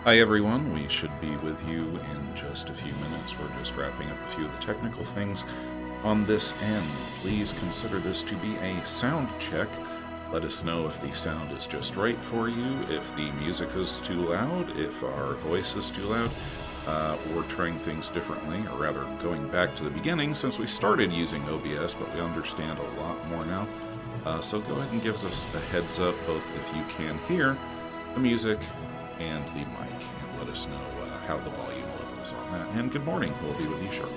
Hi everyone, we should be with you in just a few minutes. We're just wrapping up a few of the technical things on this end. Please consider this to be a sound check. Let us know if the sound is just right for you, if the music is too loud, if our voice is too loud. We're trying things differently, or rather going back to the beginning since we started using OBS, but we understand a lot more now. So go ahead and give us a heads up, both if you can hear the music and the mic, and let us know how the volume level is on that. And good morning. We'll be with you shortly.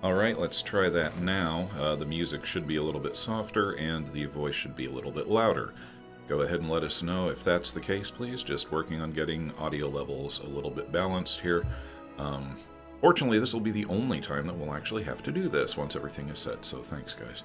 All right, let's try that now. The music should be a little bit softer and the voice should be a little bit louder. Go ahead and let us know if that's the case, please. Just working on getting audio levels a little bit balanced here. Fortunately, this will be the only time that we'll actually have to do this once everything is set, so thanks, guys.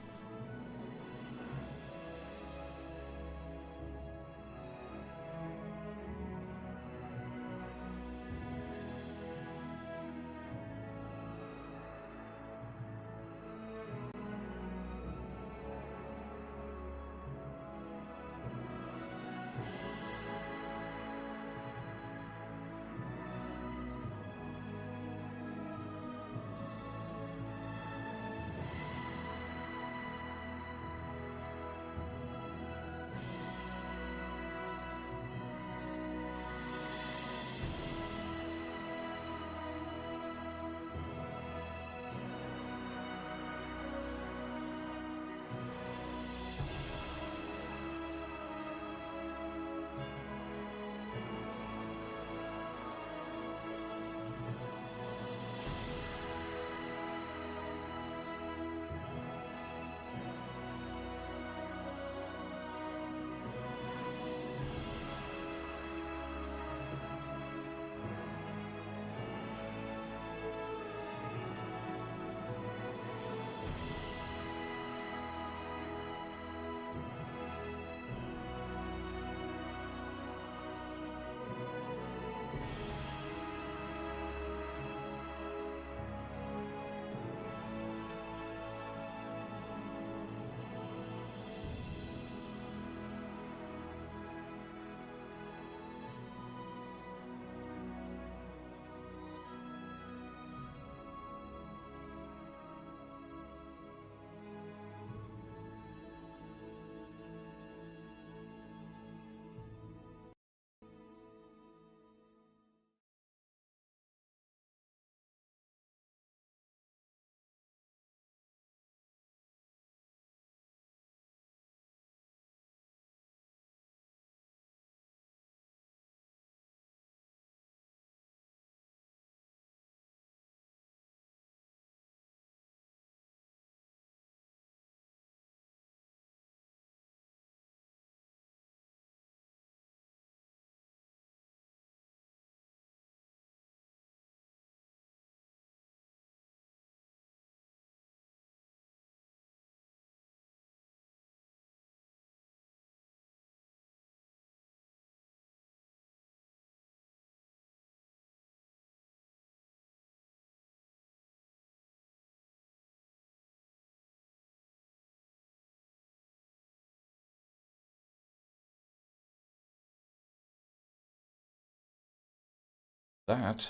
That,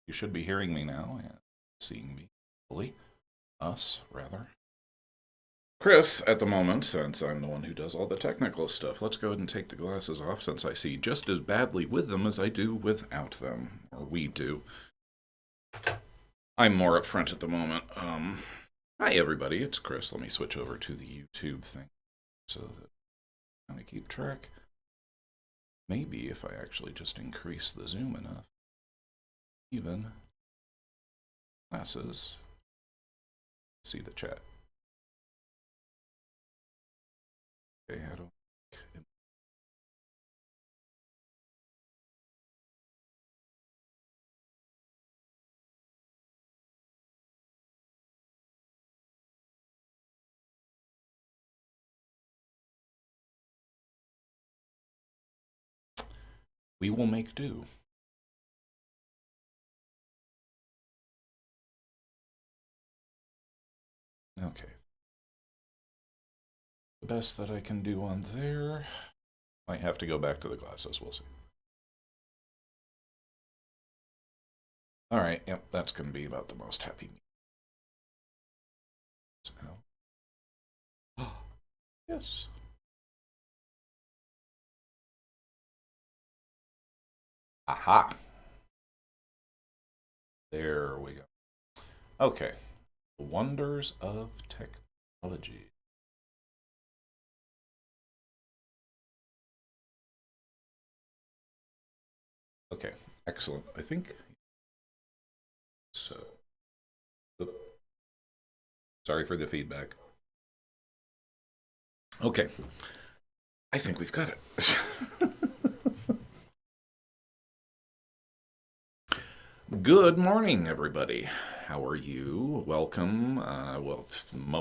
you should be hearing me now and seeing me fully. Us, rather. Chris, at the moment, since I'm the one who does all the technical stuff, let's go ahead and take the glasses off since I see just as badly with them as I do without them. Or we do. I'm more up front at the moment. Hi, everybody. It's Chris. Let me switch over to the YouTube thing so that I kind of keep track. Maybe if I actually just increase the zoom enough. Even glasses. See the chat. Okay, how do I... We will make do. Okay. The best that I can do on there. Might have to go back to the glasses, we'll see. Alright, yep, that's going to be about the most happy me. So, yes. Aha. There we go. Okay. The wonders of technology. Okay, excellent. I think so. Oop. Sorry for the feedback. Okay. I think we've got it. Good morning, everybody. How are you? Welcome. Well,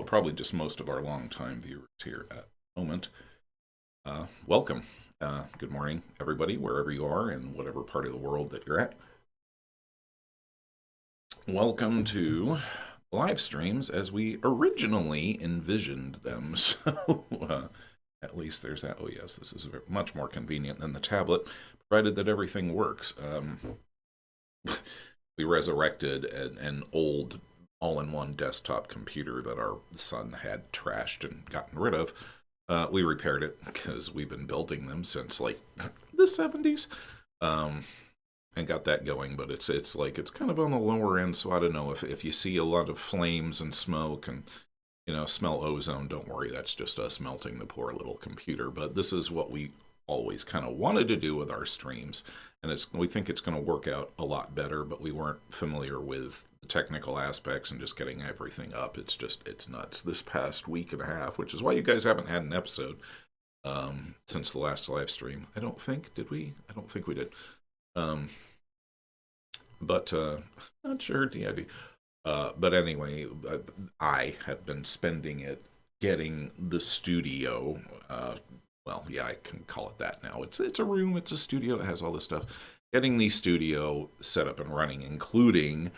probably just most of our longtime viewers here at the moment. Welcome. Good morning, everybody, wherever you are in whatever part of the world that you're at. Welcome to live streams as we originally envisioned them. So, at least there's that. Oh, yes, this is much more convenient than the tablet, provided that everything works. We resurrected an old all-in-one desktop computer that our son had trashed and gotten rid of. We repaired it because we've been building them since like the 70s, and got that going. But it's kind of on the lower end, so I don't know if you see a lot of flames and smoke and smell ozone. Don't worry, that's just us melting the poor little computer. But this is what we always kind of wanted to do with our streams, and we think it's going to work out a lot better. But we weren't familiar with the technical aspects and just getting everything up. It's nuts this past week and a half, which is why you guys haven't had an episode since the last live stream. I don't think we did. But not sure. But anyway, I have been spending it getting the studio. Well, yeah, I can call it that now. It's a room, it's a studio, it has all this stuff. Getting the studio set up and running, including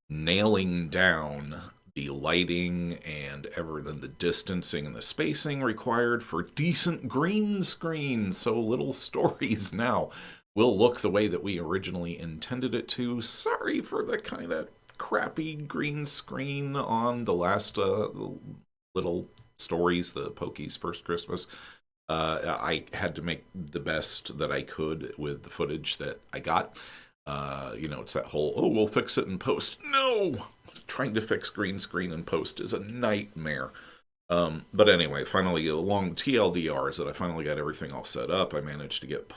nailing down the lighting and the distancing and the spacing required for decent green screen, so little stories now will look the way that we originally intended it to. Sorry for the kind of crappy green screen on the last little stories, the Pokies First Christmas. I had to make the best that I could with the footage that I got. It's that whole, we'll fix it in post. No! Trying to fix green screen in post is a nightmare. But anyway, finally, along TLDR is that I finally got everything all set up. I managed to get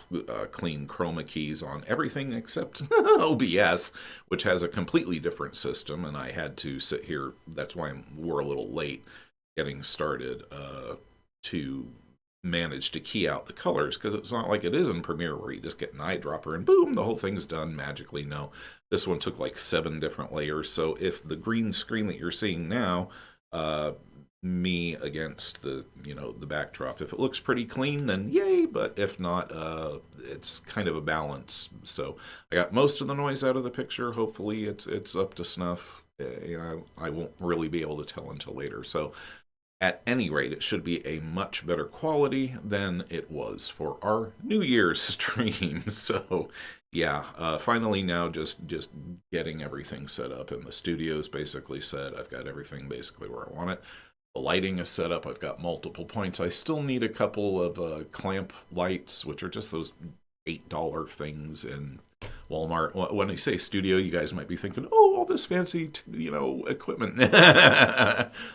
clean chroma keys on everything except OBS, which has a completely different system, and I had to sit here. That's why we're a little late getting started to manage to key out the colors, because it's not like it is in Premiere where you just get an eyedropper and boom, the whole thing's done magically. No, this one took like 7 different layers. So if the green screen that you're seeing now, me against the backdrop, if it looks pretty clean, then yay, but if not, it's kind of a balance. So I got most of the noise out of the picture. Hopefully it's up to snuff. I won't really be able to tell until later. So at any rate, it should be a much better quality than it was for our New Year's stream. So yeah, finally now just getting everything set up, and the studio's basically set. I've got everything basically where I want it. The lighting is set up. I've got multiple points. I still need a couple of clamp lights, which are just those $8 things in Walmart. When I say studio, you guys might be thinking, "Oh, all this fancy, equipment."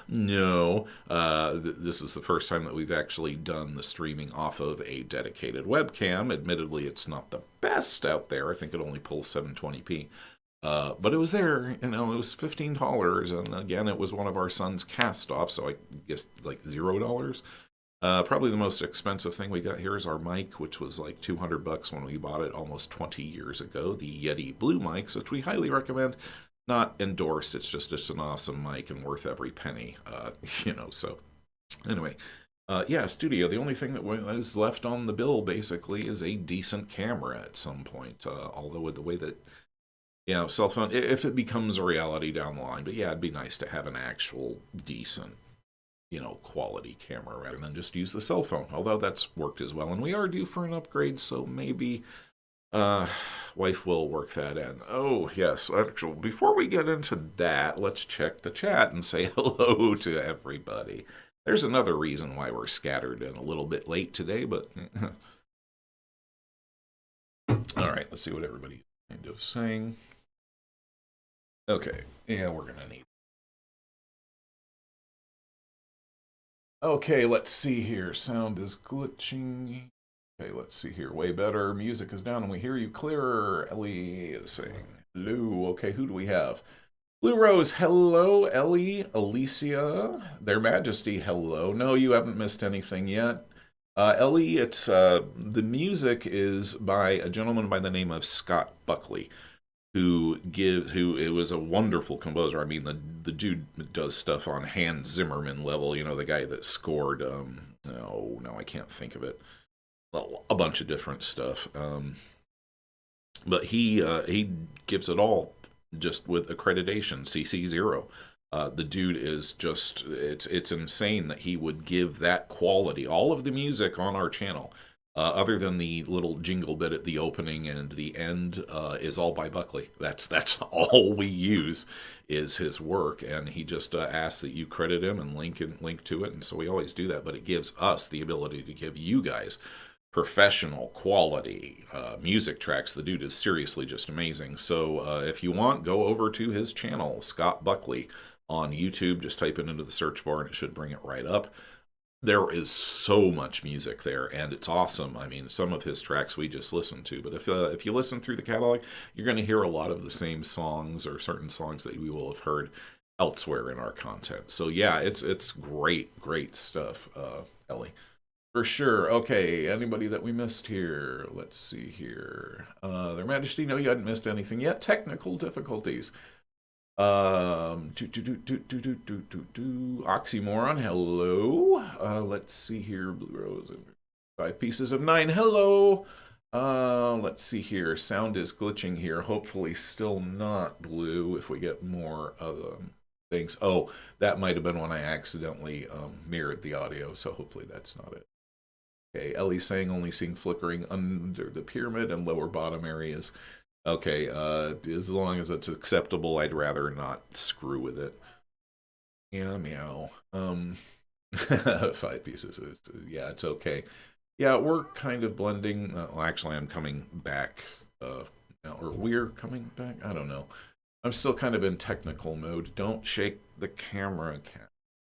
No, this is the first time that we've actually done the streaming off of a dedicated webcam. Admittedly, it's not the best out there. I think it only pulls 720p. But it was there, it was $15, and again, it was one of our son's cast-offs, so I guess like $0. Probably the most expensive thing we got here is our mic, which was like $200 when we bought it almost 20 years ago. The Yeti Blue mics, which we highly recommend. Not endorsed. It's just an awesome mic and worth every penny. So anyway, yeah, studio. The only thing that was left on the bill basically is a decent camera at some point. Although with the way that cell phone, if it becomes a reality down the line, but yeah, it'd be nice to have an actual decent quality camera rather than just use the cell phone, although that's worked as well. And we are due for an upgrade, so maybe wife will work that in. Oh, yes. Actually, before we get into that, let's check the chat and say hello to everybody. There's another reason why we're scattered and a little bit late today, but all right, let's see what everybody is saying. Okay, yeah, we're going to need. Okay, let's see here. Sound is glitching. Okay, let's see here. Way better. Music is down and we hear you clearer. Ellie is saying hello. Okay, who do we have? Blue Rose, hello. Ellie, Alicia, Their Majesty, hello. No, you haven't missed anything yet. Ellie, it's the music is by a gentleman by the name of Scott Buckley, who it was a wonderful composer. I mean, the dude does stuff on Hans Zimmerman level, the guy that scored no, I can't think of it. Well, a bunch of different stuff. But he gives it all just with accreditation, CC0. The dude is just it's insane that he would give that quality. All of the music on our channel, other than the little jingle bit at the opening and the end, is all by Buckley. That's all we use is his work, and he just asks that you credit him and link to it, and so we always do that. But it gives us the ability to give you guys professional quality music tracks. The dude is seriously just amazing. So if you want, go over to his channel, Scott Buckley, on YouTube. Just type it into the search bar and it should bring it right up. There is so much music there, and it's awesome. I mean, some of his tracks we just listened to, but if you listen through the catalog, you're going to hear a lot of the same songs or certain songs that we will have heard elsewhere in our content. So yeah, it's great stuff, Ellie. For sure. Okay, anybody that we missed here? Let's see here. Their Majesty, no, you hadn't missed anything yet. Technical difficulties. Oxymoron, hello. Let's see here. Blue Rose, 5 pieces of 9, hello. Let's see here. Sound is glitching here. Hopefully still not blue if we get more things. Oh, that might have been when I accidentally mirrored the audio, so hopefully that's not it. Okay, Ellie's saying only seeing flickering under the pyramid and lower bottom areas. Okay, as long as it's acceptable, I'd rather not screw with it. Yeah, meow. 5 pieces. Yeah, it's okay. Yeah, we're kind of blending. Well, actually, I'm coming back. Or we're coming back? I don't know. I'm still kind of in technical mode. Don't shake the camera.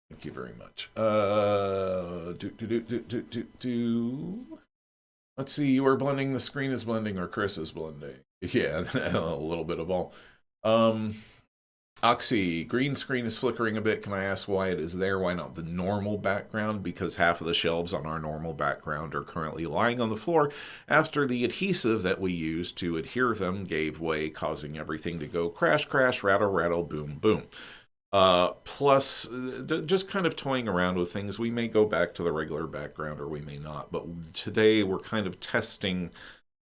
Thank you very much. Let's see, you are blending, the screen is blending, or Chris is blending. Yeah, a little bit of all. Oxy, green screen is flickering a bit. Can I ask why it is there? Why not the normal background? Because half of the shelves on our normal background are currently lying on the floor after the adhesive that we used to adhere them gave way, causing everything to go crash, crash, rattle, rattle, boom, boom. Plus, just kind of toying around with things. We may go back to the regular background or we may not. But today we're kind of testing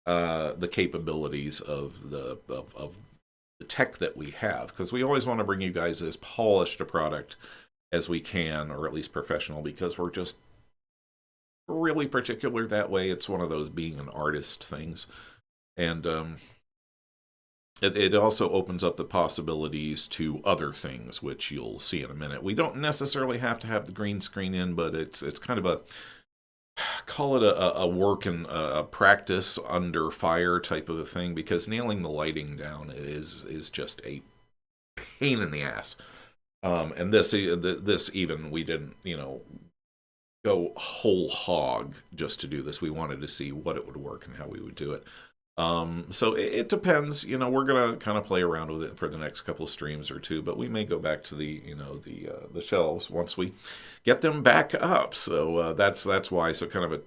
the capabilities of the tech that we have, because we always want to bring you guys as polished a product as we can, or at least professional, because we're just really particular that way. It's one of those being an artist things. And it also opens up the possibilities to other things, which you'll see in a minute. We don't necessarily have to have the green screen in, but it's kind of a, call it a work and a practice under fire type of a thing, because nailing the lighting down is just a pain in the ass. And this even, we didn't, go whole hog just to do this. We wanted to see what it would work and how we would do it. So it depends. We're gonna kind of play around with it for the next couple of streams or two, but we may go back to the shelves once we get them back up. So that's why. So kind of a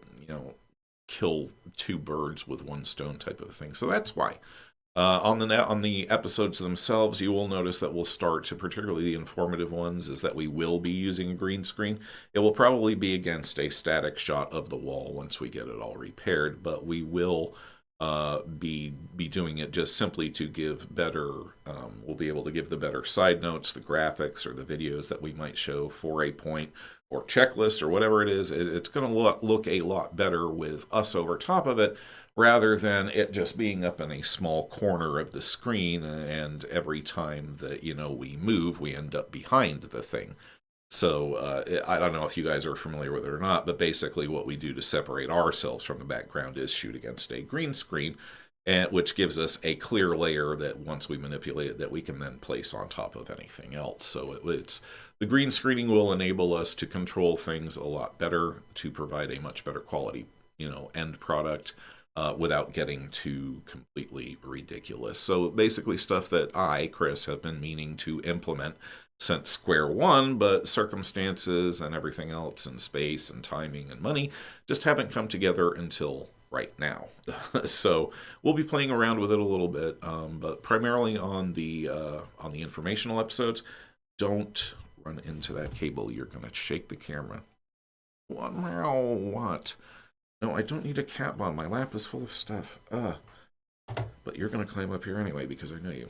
kill two birds with one stone type of thing. So that's why. On the episodes themselves, you will notice that we'll start to, particularly the informative ones, is that we will be using a green screen. It will probably be against a static shot of the wall once we get it all repaired, but we will be doing it just simply to give better, we'll be able to give the better side notes, the graphics, or the videos that we might show for a point or checklist or whatever it is. It's going to look a lot better with us over top of it, rather than it just being up in a small corner of the screen, and every time that we move, we end up behind the thing. So I don't know if you guys are familiar with it or not, but basically what we do to separate ourselves from the background is shoot against a green screen, which gives us a clear layer that once we manipulate it, that we can then place on top of anything else. So the green screening will enable us to control things a lot better, to provide a much better quality end product, without getting too completely ridiculous. So basically stuff that I, Chris, have been meaning to implement since square one, but circumstances and everything else and space and timing and money just haven't come together until right now. So we'll be playing around with it a little bit, but primarily on the informational episodes. Don't run into that cable. You're going to shake the camera. What? No, I don't need a cat bomb. My lap is full of stuff. But you're going to climb up here anyway, because I know you.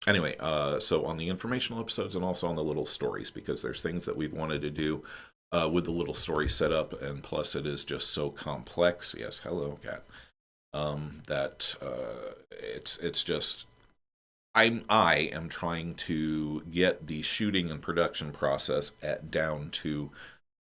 Anyway, so on the informational episodes and also on the little stories, because there's things that we've wanted to do with the little story setup, and plus it is just so complex. Yes, hello, cat. That it's just... I am trying to get the shooting and production process down to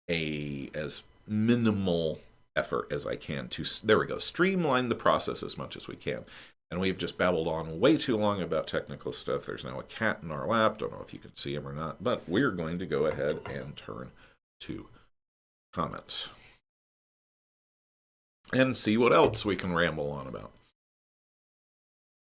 as minimal effort as I can to, there we go, streamline the process as much as we can. And we've just babbled on way too long about technical stuff. There's now a cat in our lap. Don't know if you can see him or not, but we're going to go ahead and turn to comments and see what else we can ramble on about.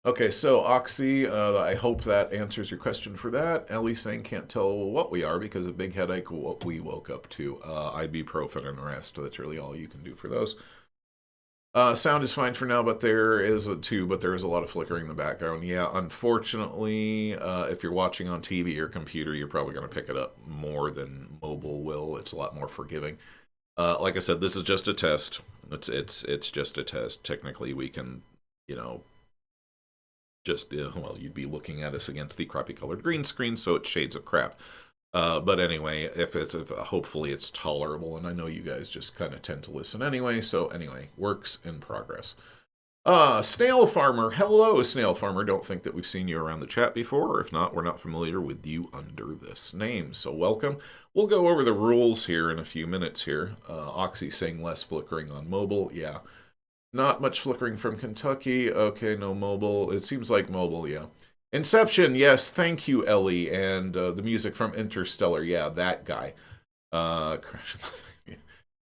Okay, so Oxy, I hope that answers your question for that. Ellie saying can't tell what we are because of big headache, what we woke up to. Ibuprofen and rest. That's really all you can do for those. Sound is fine for now, but there is a lot of flickering in the background. Yeah, unfortunately, if you're watching on TV or computer, you're probably going to pick it up more than mobile will. It's a lot more forgiving. Like I said, this is just a test. It's just a test. Technically, we can, you'd be looking at us against the crappy colored green screen, so it's shades of crap. But anyway, hopefully it's tolerable, and I know you guys just kind of tend to listen anyway, so anyway, works in progress. Snail Farmer, hello Snail Farmer, don't think that we've seen you around the chat before, or if not, we're not familiar with you under this name, so welcome. We'll go over the rules here in a few minutes here. Oxy saying less flickering on mobile, yeah. Not much flickering from Kentucky. Okay, no mobile. It seems like mobile, yeah. Inception, yes, thank you, Ellie. And the music from Interstellar, yeah, that guy.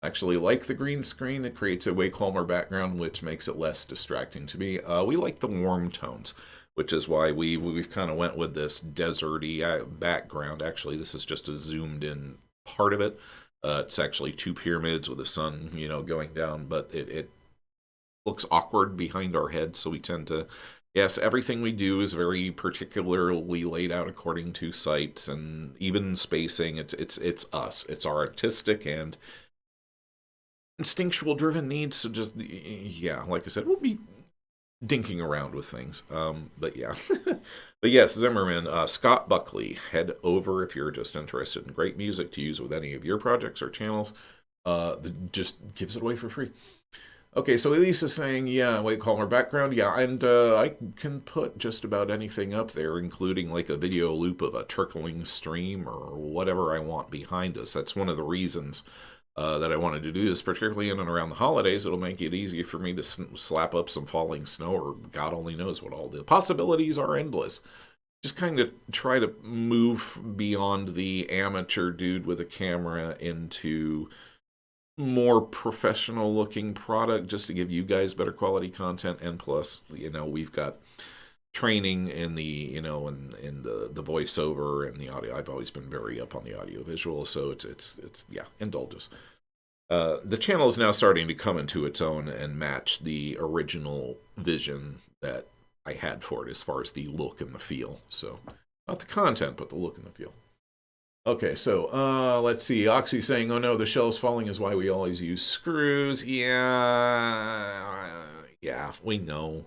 Actually like the green screen. It creates a way calmer background, which makes it less distracting to me. We like the warm tones, which is why we've kind of went with this deserty background. Actually, this is just a zoomed in part of it. It's actually two pyramids with the sun, going down, but it looks awkward behind our head, so we tend to, yes, everything we do is very particularly laid out according to sites and even spacing. It's us. It's our artistic and instinctual driven needs. So just, yeah, like I said, we'll be dinking around with things. But yeah. But yes, Zimmerman, Scott Buckley, head over if you're just interested in great music to use with any of your projects or channels. Just gives it away for free. Okay, so Elise is saying, yeah, wait, call her background. Yeah, and I can put just about anything up there, including like a video loop of a trickling stream or whatever I want behind us. That's one of the reasons that I wanted to do this, particularly in and around the holidays. It'll make it easier for me to slap up some falling snow, or God only knows what all the possibilities are endless. Just kind of try to move beyond the amateur dude with a camera into more professional looking product, just to give you guys better quality content. And plus, we've got training in the in the voiceover and the audio. I've always been very up on the audio visual, so it's yeah, indulge us. The channel is now starting to come into its own and match the original vision that I had for it, as far as the look and the feel. So not the content, but the look and the feel. Okay, so let's see. Oxy saying, "Oh no, the shell's falling is why we always use screws." Yeah, we know,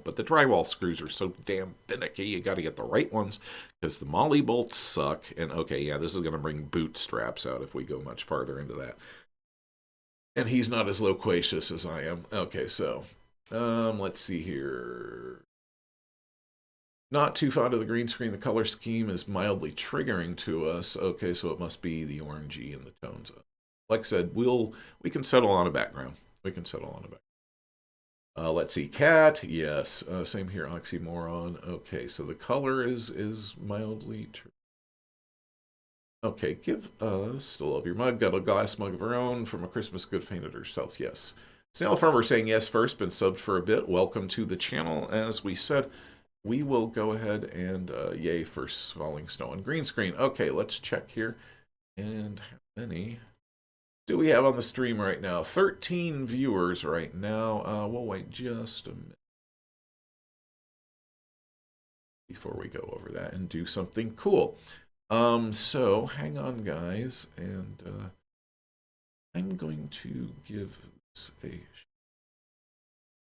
But the drywall screws are so damn finicky. You got to get the right ones because the molly bolts suck. And okay, yeah, this is going to bring bootstraps out if we go much farther into that. And he's not as loquacious as I am. Okay, so let's see here. Not too fond of the green screen. The color scheme is mildly triggering to us. Okay, so it must be the orangey and the tones. Like I said, we can settle on a background. We can settle on a background. Let's see. Cat, yes. Same here. Oxymoron. Okay, so the color is mildly. Okay, give still love your mug. Got a glass mug of her own from a Christmas gift painted herself. Yes. Snail Farmer saying yes first. Been subbed for a bit. Welcome to the channel. As we said, we will go ahead and yay for falling snow and green screen. Okay, let's check here. And how many do we have on the stream right now? 13 viewers right now. We'll wait just a minute before we go over that and do something cool. So hang on, guys, and I'm going to give this a.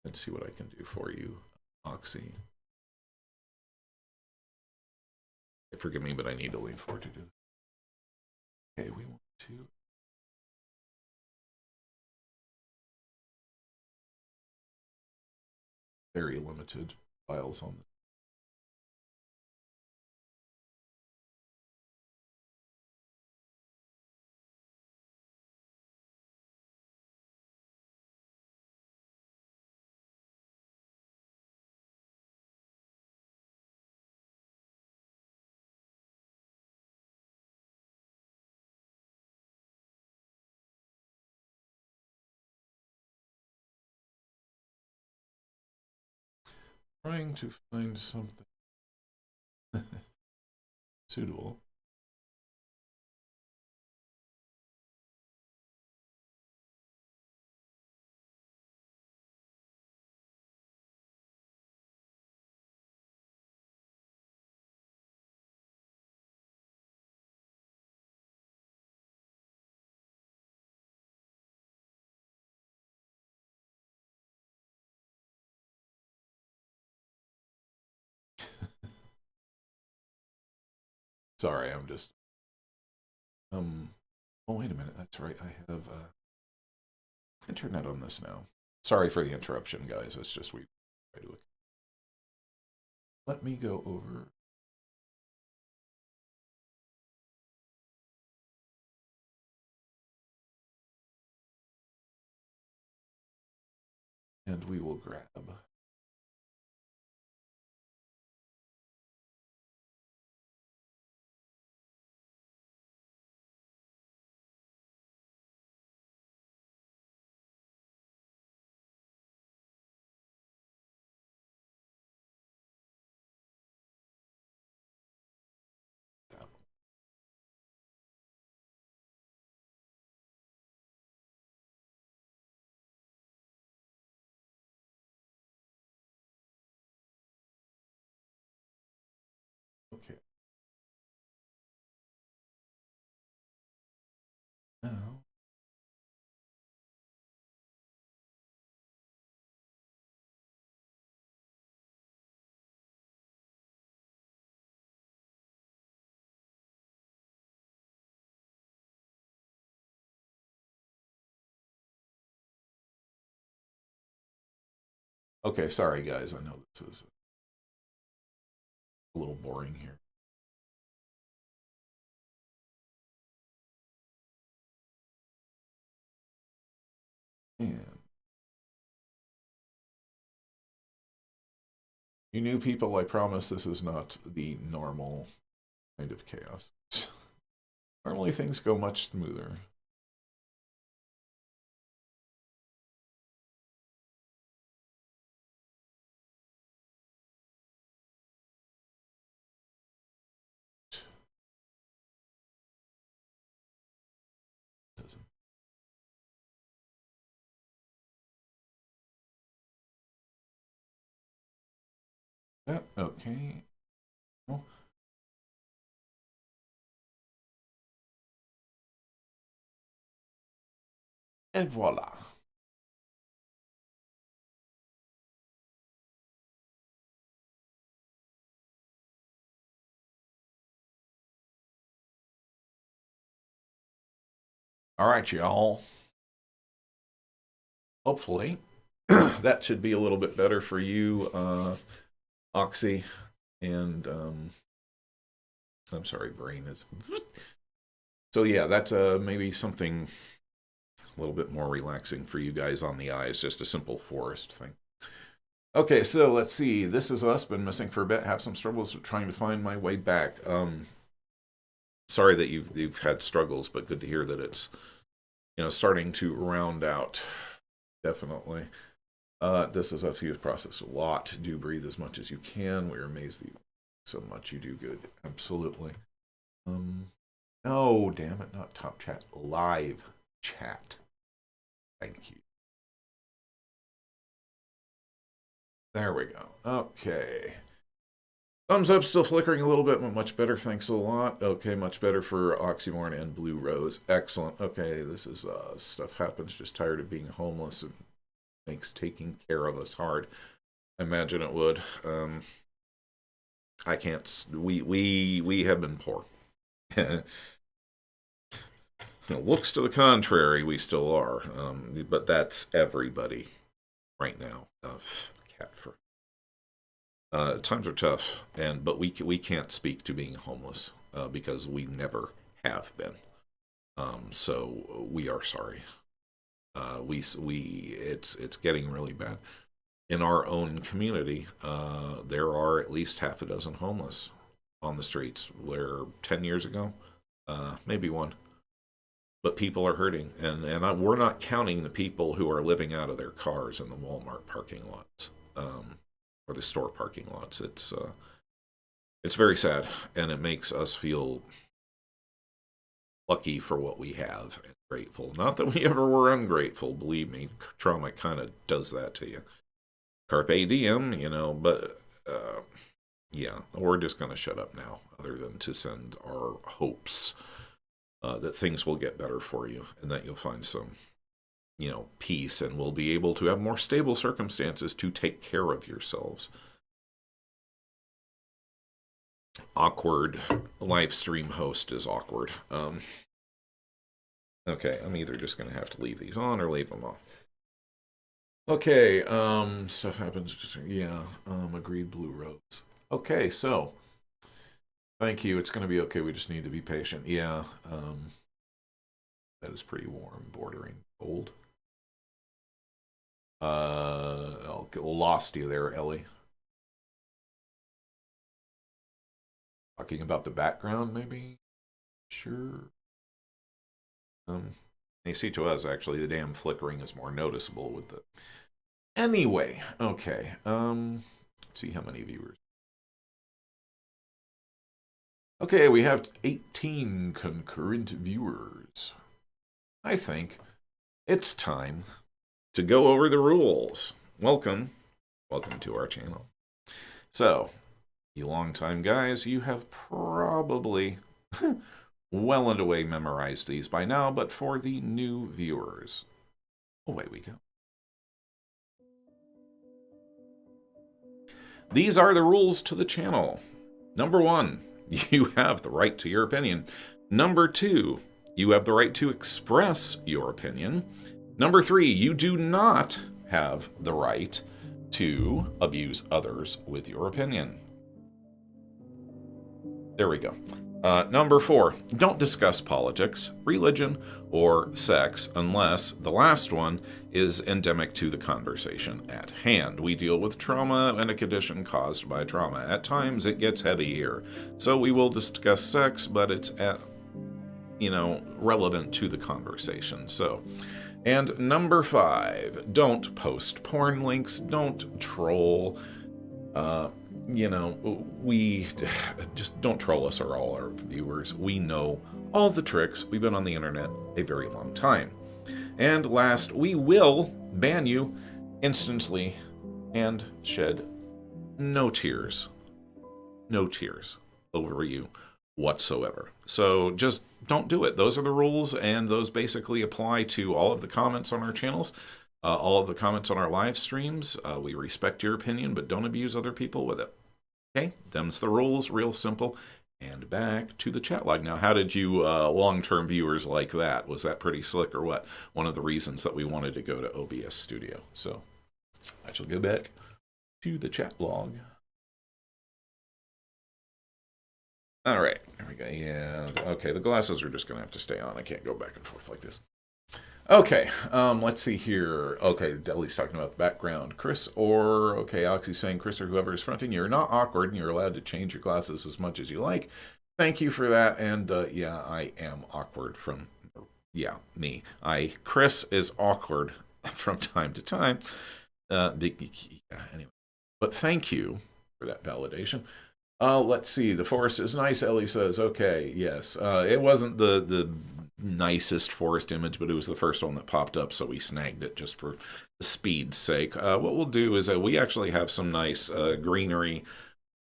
Let's see what I can do for you, Oxy. Forgive me, but I need to lean forward to do this. Okay, we want to. Very limited files on this. Trying to find something suitable. Sorry, I'm just oh wait a minute, that's right. I have internet on this now. Sorry for the interruption, guys. It's just we try to. Let me go over. And we will grab. Okay, sorry guys, I know this is a little boring here. And you new people, I promise this is not the normal kind of chaos. Normally things go much smoother. Yep, okay. Well, et voila. All right, y'all. Hopefully, that should be a little bit better for you, Oxy, and I'm sorry, brain is. So yeah, that's maybe something a little bit more relaxing for you guys on the eyes, just a simple forest thing. Okay, so let's see. This is us. Been missing for a bit. Have some struggles trying to find my way back. Sorry that you've had struggles, but good to hear that it's starting to round out. Definitely. This is us. You've processed a lot. Do breathe as much as you can. We're amazed that you so much. You do good. Absolutely. No, damn it, not top chat. Live chat. Thank you. There we go. Okay. Thumbs up, still flickering a little bit, but much better. Thanks a lot. Okay, much better for Oxymorn and Blue Rose. Excellent. Okay, this is stuff happens. Just tired of being homeless and makes taking care of us hard. I imagine it would. I can't. We have been poor. Looks to the contrary, we still are. But that's everybody right now. Cat for. Times are tough, but we can't speak to being homeless because we never have been. So we are sorry. It's getting really bad. In our own community, there are at least half a dozen homeless on the streets. Where 10 years ago, maybe one. But people are hurting, and we're not counting the people who are living out of their cars in the Walmart parking lots. Or the store parking lots. It's very sad, and it makes us feel lucky for what we have and grateful. Not that we ever were ungrateful, believe me. Trauma kind of does that to you. Carpe diem, but yeah, we're just going to shut up now, other than to send our hopes that things will get better for you and that you'll find some peace, and will be able to have more stable circumstances to take care of yourselves. Awkward live stream host is awkward. Okay, I'm either just going to have to leave these on or leave them off. Okay, stuff happens. Yeah, agreed, Blue Rose. Okay, so thank you. It's going to be okay. We just need to be patient. Yeah, that is pretty warm, bordering cold. Lost you there, Ellie. Talking about the background, maybe? Sure. AC to us, actually, the damn flickering is more noticeable with the... Anyway, okay. Let's see how many viewers. Okay, we have 18 concurrent viewers. I think it's time to go over the rules. Welcome to our channel. So, you long-time guys, you have probably well and away memorized these by now, but for the new viewers, away we go. These are the rules to the channel. Number 1, you have the right to your opinion. Number 2, you have the right to express your opinion. Number 3, you do not have the right to abuse others with your opinion. There we go. Number 4, don't discuss politics, religion, or sex unless the last one is endemic to the conversation at hand. We deal with trauma and a condition caused by trauma. At times, it gets heavy here. So we will discuss sex, but it's relevant to the conversation. So, and number 5, don't post porn links, don't troll. We just don't troll us or all our viewers. We know all the tricks. We've been on the internet a very long time. And last, we will ban you instantly and shed no tears over you whatsoever. So just don't do it. Those are the rules, and those basically apply to all of the comments on our channels. All of the comments on our live streams. We respect your opinion, but don't abuse other people with it. Okay, them's the rules, real simple. And back to the chat log. Now, how did you long-term viewers like that? Was that pretty slick or what? One of the reasons that we wanted to go to OBS Studio. So I shall go back to the chat log. All right, there we go. Yeah, okay, the glasses are just going to have to stay on. I can't go back and forth like this. Okay, let's see here. Okay, Deli's talking about the background. Chris Oxy's saying, Chris or whoever is fronting, you're not awkward and you're allowed to change your glasses as much as you like. Thank you for that. And yeah, I am awkward from, me. Chris is awkward from time to time. Anyway. But thank you for that validation. Let's see. The forest is nice, Ellie says. Okay, yes. It wasn't the nicest forest image, but it was the first one that popped up, so we snagged it just for the speed's sake. What we'll do is we actually have some nice greenery,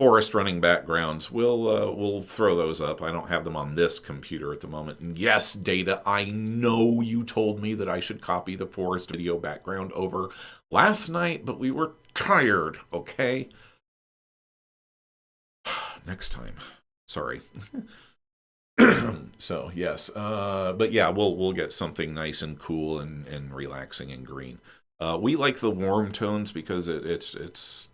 forest running backgrounds. We'll throw those up. I don't have them on this computer at the moment. And yes, Data, I know you told me that I should copy the forest video background over last night, but we were tired, okay? Next time. Sorry. So yes, but yeah, we'll get something nice and cool and relaxing and green. We like the warm tones because it's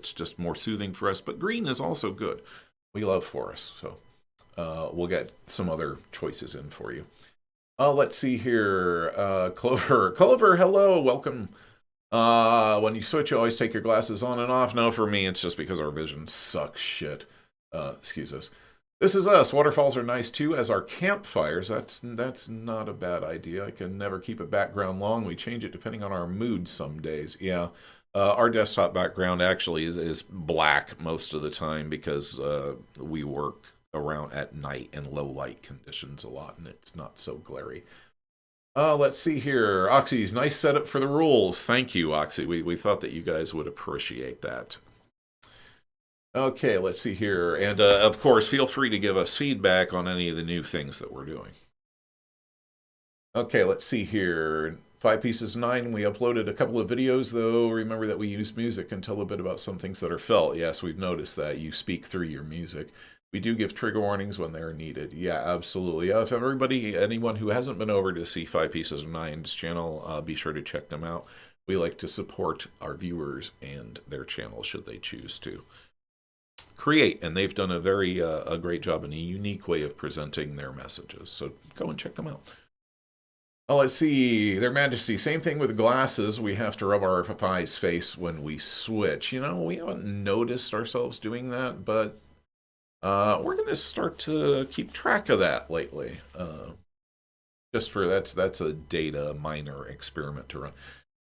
just more soothing for us. But green is also good. We love forests, so we'll get some other choices in for you. Let's see here. Clover, hello, welcome. When you switch, you always take your glasses on and off. No, for me, it's just because our vision sucks shit. Excuse us. This is us. Waterfalls are nice too, as are campfires. That's not a bad idea. I can never keep a background long. We change it depending on our mood some days. Yeah. Our desktop background actually is black most of the time because we work around at night in low light conditions a lot, and it's not so glary. Let's see here. Oxy's nice setup for the rules. Thank you, Oxy. We thought that you guys would appreciate that. Okay, let's see here. And, of course, feel free to give us feedback on any of the new things that we're doing. Okay, let's see here. 5 Pieces 9, we uploaded a couple of videos, though. Remember that we use music and tell a bit about some things that are felt. Yes, we've noticed that. You speak through your music. We do give trigger warnings when they're needed. Yeah, absolutely. If anyone who hasn't been over to see 5 Pieces of 9's channel, be sure to check them out. We like to support our viewers and their channel should they choose to create, and they've done a great job in a unique way of presenting their messages. So go and check them out. Oh, let's see. Their Majesty, same thing with glasses. We have to rub our eye's face when we switch. You know, we haven't noticed ourselves doing that, but we're going to start to keep track of that lately. Just for that's a data minor experiment to run.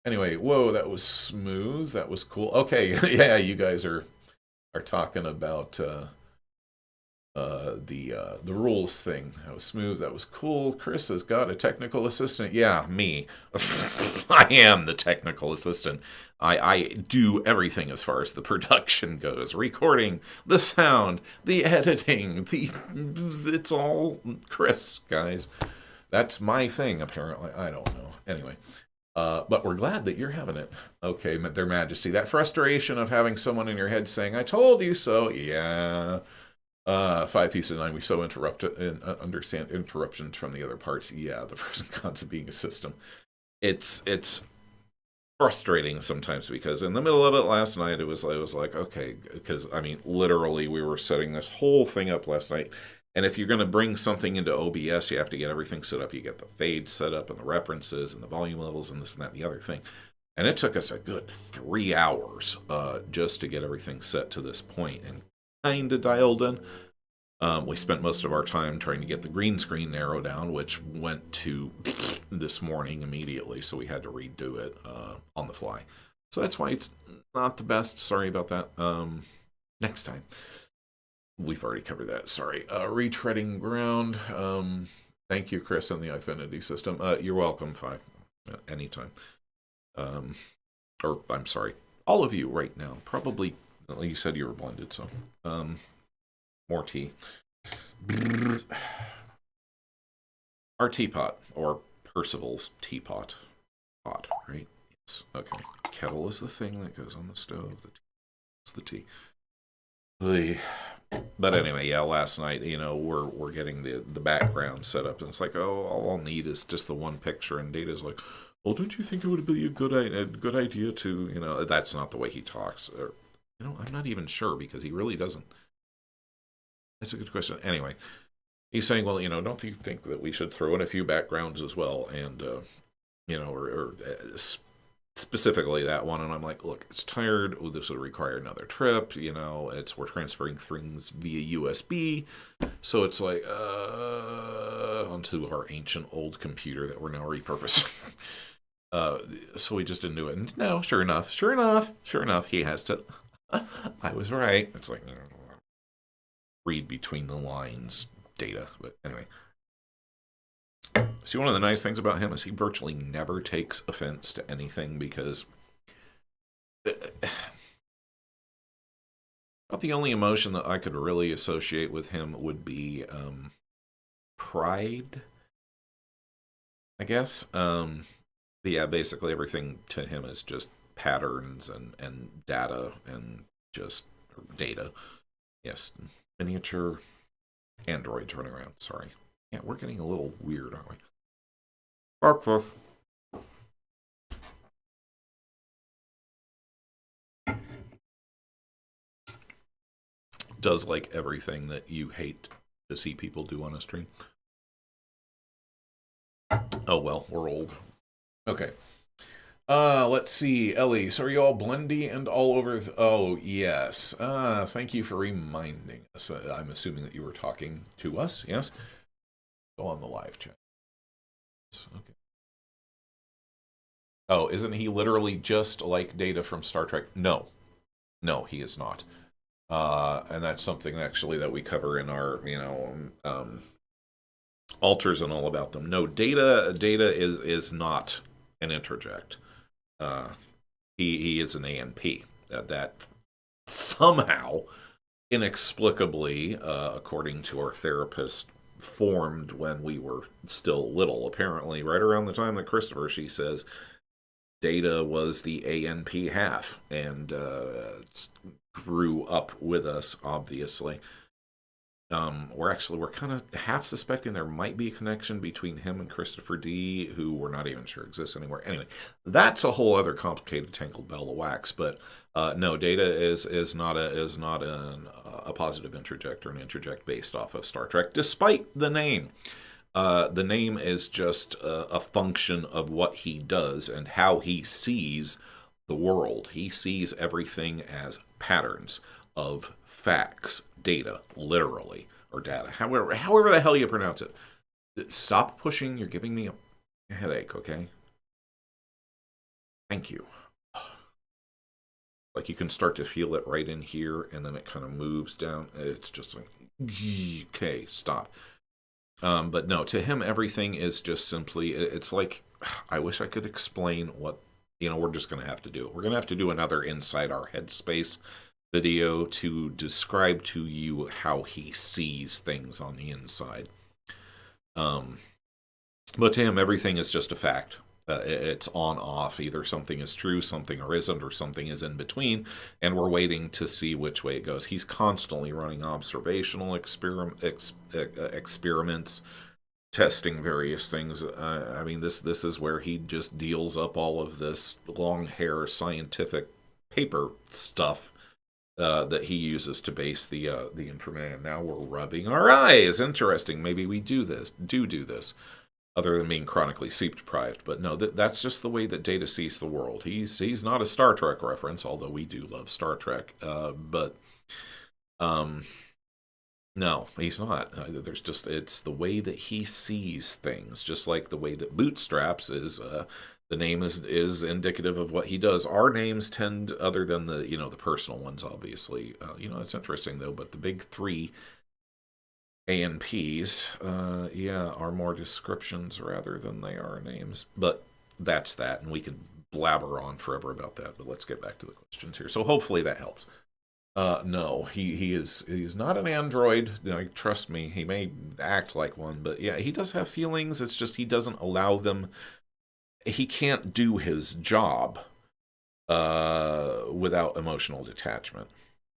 Anyway, whoa, that was smooth. That was cool. Okay, yeah, you guys are talking about the rules thing. That was smooth. That was cool. Chris has got a technical assistant. Yeah, me. I am the technical assistant. I do everything as far as the production goes. Recording, the sound, the editing, it's all Chris, guys. That's my thing, apparently. I don't know. Anyway. But we're glad that you're having it. Okay, Their Majesty. That frustration of having someone in your head saying, I told you so. Yeah. 5 Pieces 9, we so understand interruptions from the other parts. Yeah, the pros and cons of being a system. It's frustrating sometimes because in the middle of it last night, it was like, okay, because I mean, literally, we were setting this whole thing up last night. And if you're going to bring something into OBS, you have to get everything set up. You get the fade set up and the references and the volume levels and this and that and the other thing. And it took us a good 3 hours just to get everything set to this point and kind of dialed in. We spent most of our time trying to get the green screen narrow down, which went to this morning immediately, so we had to redo it on the fly. So that's why it's not the best. Sorry about that. Next time. We've already covered that. Sorry. Retreading ground. Thank you, Chris, on the Affinity system. You're welcome, Five. Anytime. Or, I'm sorry, all of you right now. Probably, you said you were blended, so. More tea. Our teapot, or Percival's teapot. Pot, right? Yes. Okay. Kettle is the thing that goes on the stove. The tea is the tea. But anyway, yeah, last night, we're getting the background set up, and it's like, oh, all I'll need is just the one picture, and Data's like, well, don't you think it would be a good idea to, that's not the way he talks. Or, I'm not even sure, because he really doesn't. That's a good question. Anyway, he's saying, well, don't you think that we should throw in a few backgrounds as well? And, specifically that one. And I'm like, look, it's tired. Oh, this would require another trip. We're transferring things via USB. So it's like, onto our ancient old computer that we're now repurposing. So we just didn't do it. And no, sure enough, he has to. I was right. It's like, read between the lines Data. But anyway. See, one of the nice things about him is he virtually never takes offense to anything, because about the only emotion that I could really associate with him would be pride, I guess. Yeah, basically everything to him is just patterns and data and just data. Yes, miniature androids running around. Sorry. Yeah, we're getting a little weird, aren't we? Barkfluff. Does like everything that you hate to see people do on a stream. Oh well, we're old. Okay. Let's see, Ellie. So are you all blendy and all over? Oh yes. Thank you for reminding us. I'm assuming that you were talking to us. Yes. Go on the live chat. Okay. Oh, isn't he literally just like Data from Star Trek? No, he is not. And that's something actually that we cover in our, alters and all about them. No, Data is not an interject. He is an ANP that somehow, inexplicably, according to our therapist, formed when we were still little. Apparently, right around the time that Christopher, she says, Data was the ANP half, and grew up with us, obviously. We're kind of half suspecting there might be a connection between him and Christopher D, who we're not even sure exists anymore. Anyway, that's a whole other complicated, tangled ball of wax. But no, Data is not a positive interject or an interject based off of Star Trek, despite the name. The name is just a function of what he does and how he sees the world. He sees everything as patterns of facts, data, literally, or data, however the hell you pronounce it. Stop pushing. You're giving me a headache, okay? Thank you. Like, you can start to feel it right in here, and then it kind of moves down. It's just like, okay, stop. But no, to him, everything is just simply, it's like, I wish I could explain what, we're just going to have to do. We're going to have to do another Inside Our Headspace video to describe to you how he sees things on the inside. But to him, everything is just a fact. It's on off. Either something is true, something or isn't, or something is in between, and we're waiting to see which way it goes. He's constantly running observational experiments testing various things. I mean, this is where he just deals up all of this long hair scientific paper stuff that he uses to base the information. Now we're rubbing our eyes. Interesting. Maybe we do this. Do this, other than being chronically sleep deprived. But no, that's just the way that Data sees the world. He's not a Star Trek reference, although we do love Star Trek. But no, he's not. It's the way that he sees things, just like the way that Bootstraps is. The name is indicative of what he does. Our names tend, other than the the personal ones, obviously. It's interesting though. But the big three A and P's, are more descriptions rather than they are names. But that's that, and we could blabber on forever about that. But let's get back to the questions here. So hopefully that helps. No, he's not an android. Trust me, he may act like one, but yeah, he does have feelings. It's just he doesn't allow them. He can't do his job without emotional detachment.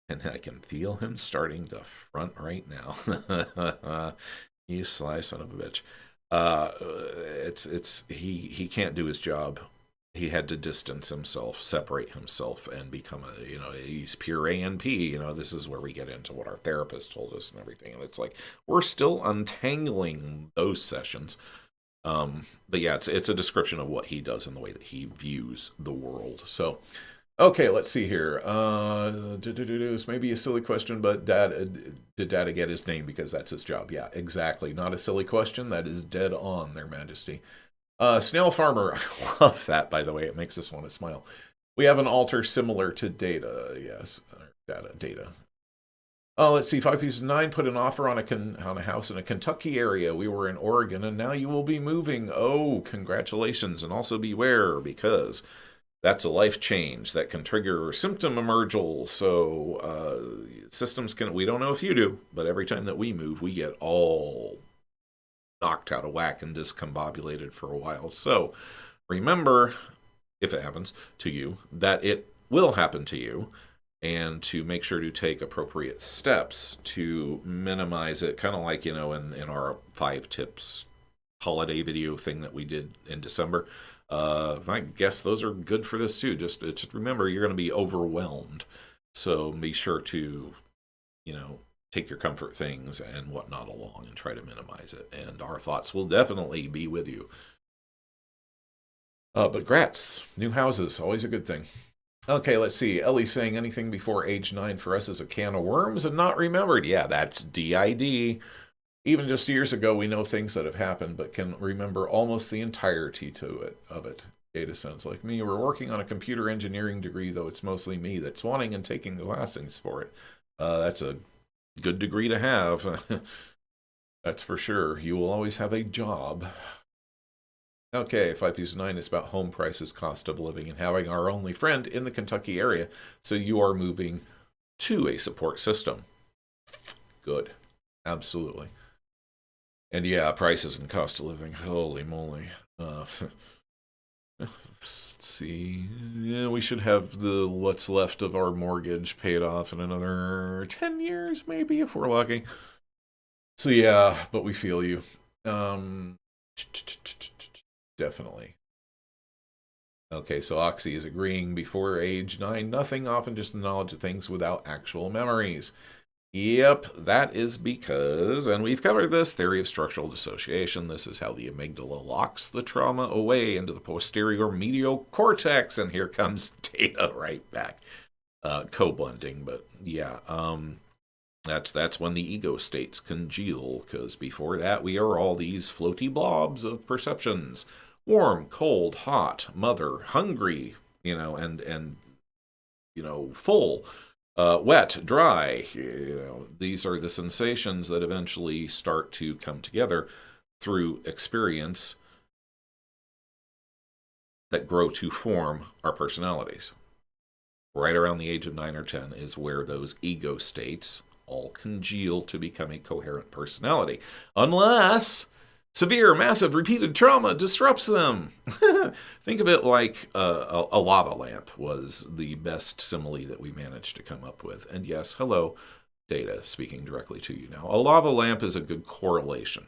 And I can feel him starting to front right now. You sly son of a bitch. He can't do his job. He had to distance himself, separate himself, and become he's pure A and P. This is where we get into what our therapist told us and everything. And it's like, we're still untangling those sessions. But yeah, it's a description of what he does and the way that he views the world. So, okay, let's see here. This may be a silly question, but did Data get his name because that's his job? Yeah, exactly. Not a silly question. That is dead on, Their Majesty. Snail Farmer, I love that, by the way. It makes us want to smile. We have an altar similar to Data. Yes, Data. Let's see. 5 pieces 9 put an offer on a house in a Kentucky area. We were in Oregon, and now you will be moving. Oh, congratulations, and also beware, because that's a life change that can trigger symptom emergence. So systems can, we don't know if you do, but every time that we move, we get all knocked out of whack and discombobulated for a while. So remember, if it happens to you, that it will happen to you, and to make sure to take appropriate steps to minimize it, kind of like, in our 5 tips holiday video thing that we did in December. I guess those are good for this too. Just remember, you're going to be overwhelmed. So be sure to, take your comfort things and whatnot along and try to minimize it. And our thoughts will definitely be with you. But grats, new houses, always a good thing. Okay, let's see. Ellie's saying anything before age 9 for us is a can of worms and not remembered. Yeah, that's DID. Even just years ago, we know things that have happened, but can remember almost the entirety of it. Data sounds like me. We're working on a computer engineering degree, though it's mostly me that's wanting and taking the classes for it. That's a good degree to have. That's for sure. You will always have a job. Okay, 5 pieces 9 is about home prices, cost of living, and having our only friend in the Kentucky area. So you are moving to a support system. Good. Absolutely. And yeah, prices and cost of living. Holy moly. Let's see. Yeah, we should have what's left of our mortgage paid off in another 10 years, maybe, if we're lucky. So yeah, but we feel you. Definitely. Okay, so Oxy is agreeing before age 9, nothing, often just the knowledge of things without actual memories. Yep, that is because, and we've covered this, theory of structural dissociation. This is how the amygdala locks the trauma away into the posterior medial cortex, and here comes Data right back. Co-blending, but yeah, that's when the ego states congeal, because before that we are all these floaty blobs of perceptions. Warm, cold, hot, mother, hungry, and full. Wet, dry, these are the sensations that eventually start to come together through experience that grow to form our personalities. Right around the age of 9 or 10 is where those ego states all congeal to become a coherent personality. Unless severe, massive, repeated trauma disrupts them. Think of it like a lava lamp was the best simile that we managed to come up with. And yes, hello, Data, speaking directly to you now. A lava lamp is a good correlation.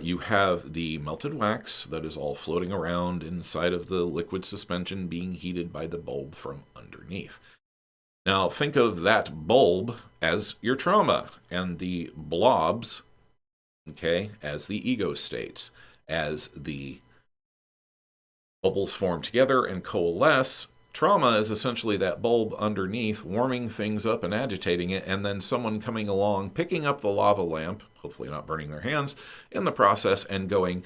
You have the melted wax that is all floating around inside of the liquid suspension being heated by the bulb from underneath. Now, think of that bulb as your trauma and the blobs, okay, as the ego states. As the bubbles form together and coalesce, trauma is essentially that bulb underneath warming things up and agitating it, and then someone coming along, picking up the lava lamp, hopefully not burning their hands in the process, and going.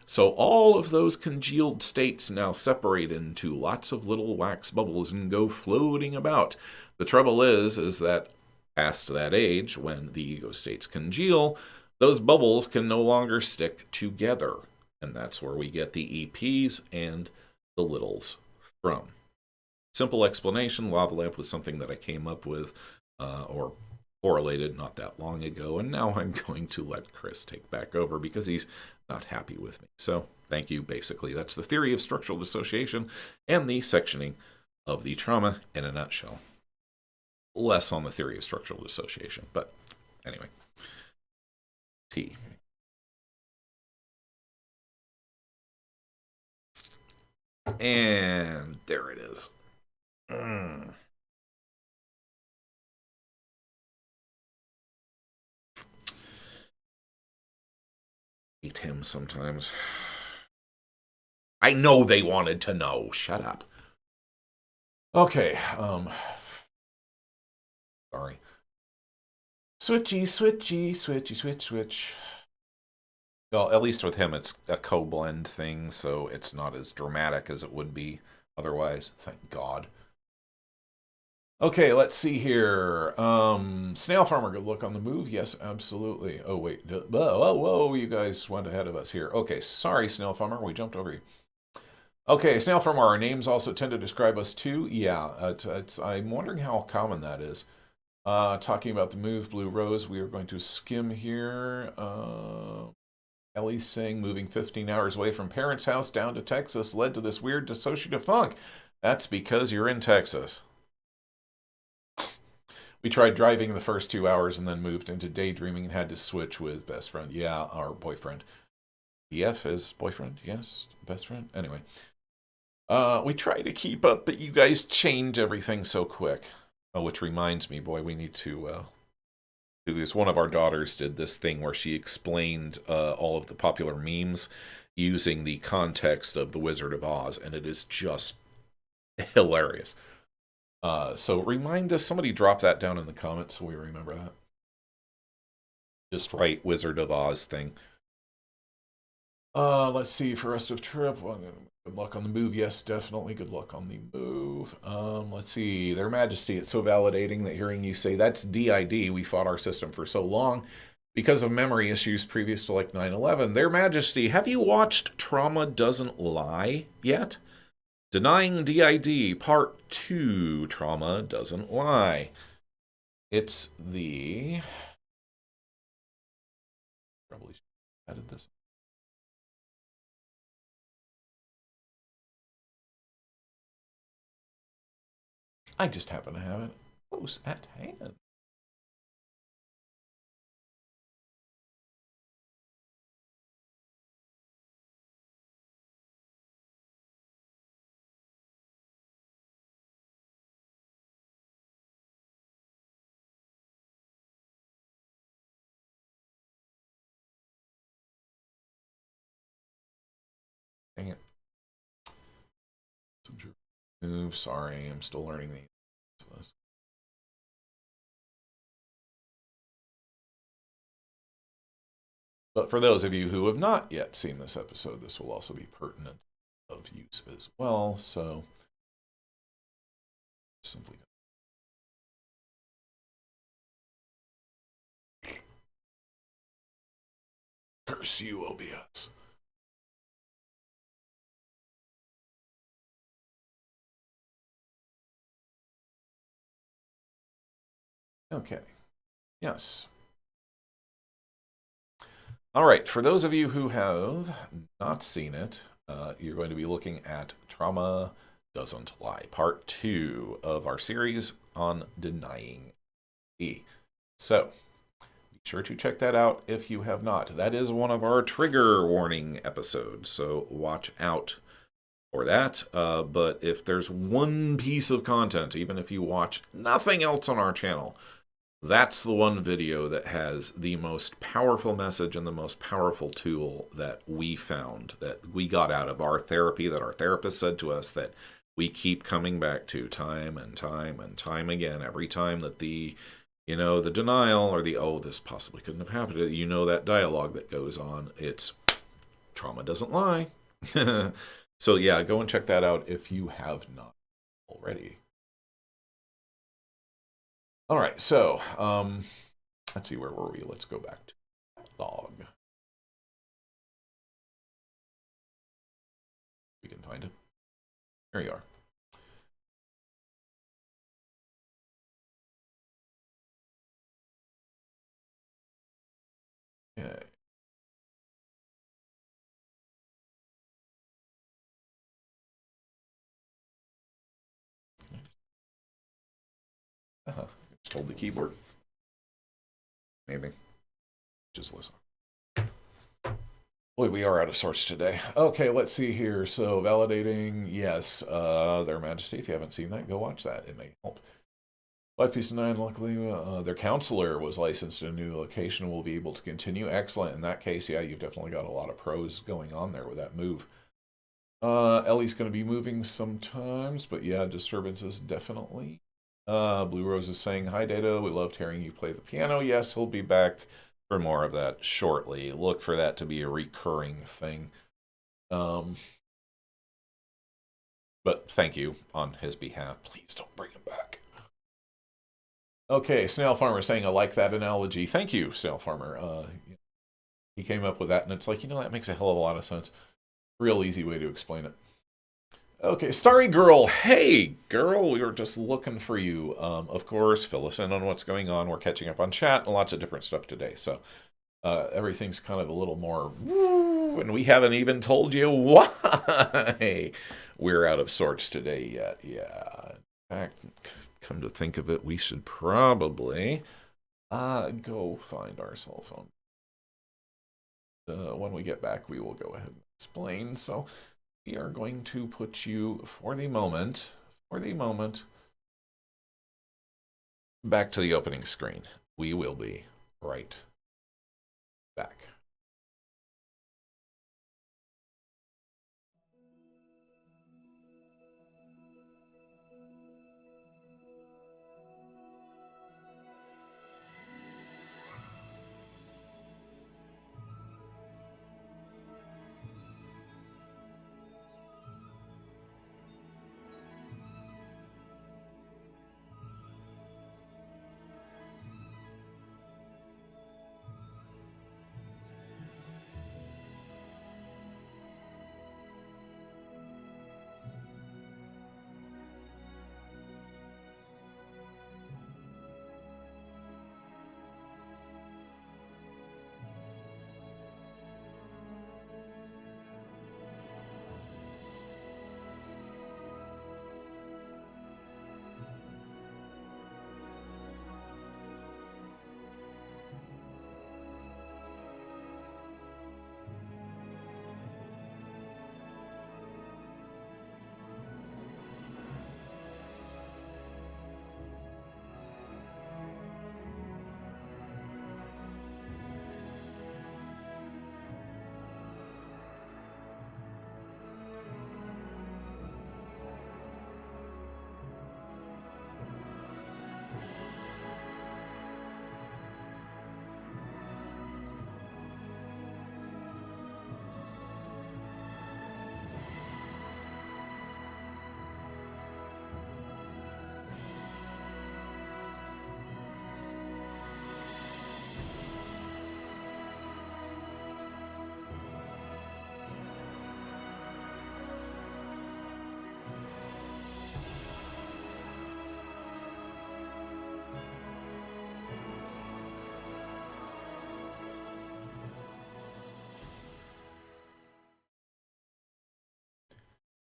So all of those congealed states now separate into lots of little wax bubbles and go floating about. The trouble is that past that age, when the ego states congeal, those bubbles can no longer stick together. And that's where we get the EPs and the littles from. Simple explanation, lava lamp was something that I came up with or correlated not that long ago, and now I'm going to let Chris take back over because he's not happy with me. So thank you, basically. That's the theory of structural dissociation and the sectioning of the trauma in a nutshell. Less on the theory of structural dissociation, but anyway. T. And there it is. Hate him sometimes. I know they wanted to know. Shut up. Okay, sorry. Switchy, switchy, switchy, switch, switch. Well, at least with him, it's a co-blend thing, so it's not as dramatic as it would be otherwise. Thank God. Okay, let's see here. Snail Farmer, good luck on the move. Yes, absolutely. Oh, wait. Whoa, you guys went ahead of us here. Okay, sorry, Snail Farmer. We jumped over you. Okay, Snail Farmer, our names also tend to describe us too. Yeah, I'm wondering how common that is. Talking about the move, Blue Rose, we are going to skim here. Ellie's saying moving 15 hours away from parents' house down to Texas led to this weird dissociative funk. That's because you're in Texas. We tried driving the first 2 hours and then moved into daydreaming and had to switch with best friend. Yeah, our boyfriend. BF is boyfriend, yes, best friend. Anyway, we try to keep up, but you guys change everything so quick. Oh, which reminds me, boy, we need to do this. One of our daughters did this thing where she explained all of the popular memes using the context of The Wizard of Oz, and it is just hilarious. So remind us, somebody drop that down in the comments so we remember that. Just write Wizard of Oz thing. Let's see, for rest of trip, well, good luck on the move. Yes, definitely good luck on the move. Let's see, Their Majesty, it's so validating that hearing you say that's DID, we fought our system for so long because of memory issues previous to like 9/11. Their Majesty, have you watched Trauma Doesn't Lie yet? Denying DID, Part 2, Trauma Doesn't Lie. It's the... Probably should have added this. I just happen to have it close at hand. Dang it. Oops, sorry, I'm still learning these. But for those of you who have not yet seen this episode, this will also be pertinent of use as well. So simply curse you, OBS. Okay. Yes. All right. For those of you who have not seen it, you're going to be looking at Trauma Doesn't Lie, Part 2 of our series on denying E. So, sure to check that out if you have not. That is one of our trigger warning episodes, so watch out for that. But if there's one piece of content, even if you watch nothing else on our channel, that's the one video that has the most powerful message and the most powerful tool that we found, that we got out of our therapy, that our therapist said to us, that we keep coming back to time and time and time again. Every time that the denial or the, oh, this possibly couldn't have happened, that dialogue that goes on, it's trauma doesn't lie. So yeah, go and check that out if you have not already. All right, so let's see, where were we? Let's go back to log. We can find it. There you are. Okay. Just hold the keyboard. Maybe. Just listen. Boy, we are out of sorts today. Okay, let's see here. So, validating, yes. Their Majesty, if you haven't seen that, go watch that. It may help. 5 Piece 9, luckily, their counselor was licensed in a new location and will be able to continue. Excellent. In that case, yeah, you've definitely got a lot of pros going on there with that move. Ellie's going to be moving sometimes, but yeah, disturbances definitely. Blue Rose is saying, hi, Data. We loved hearing you play the piano. Yes, he'll be back for more of that shortly. Look for that to be a recurring thing. But thank you on his behalf. Please don't bring him back. Okay, Snail Farmer saying, I like that analogy. Thank you, Snail Farmer. He came up with that, and it's like, that makes a hell of a lot of sense. Real easy way to explain it. Okay, Starry Girl. Hey, girl, we were just looking for you. Of course, fill us in on what's going on. We're catching up on chat and lots of different stuff today. So everything's kind of a little more, and we haven't even told you why we're out of sorts today yet. Yeah. In fact, come to think of it, we should probably go find our cell phone. When we get back, we will go ahead and explain. So we are going to put you, for the moment, back to the opening screen. We will be right back.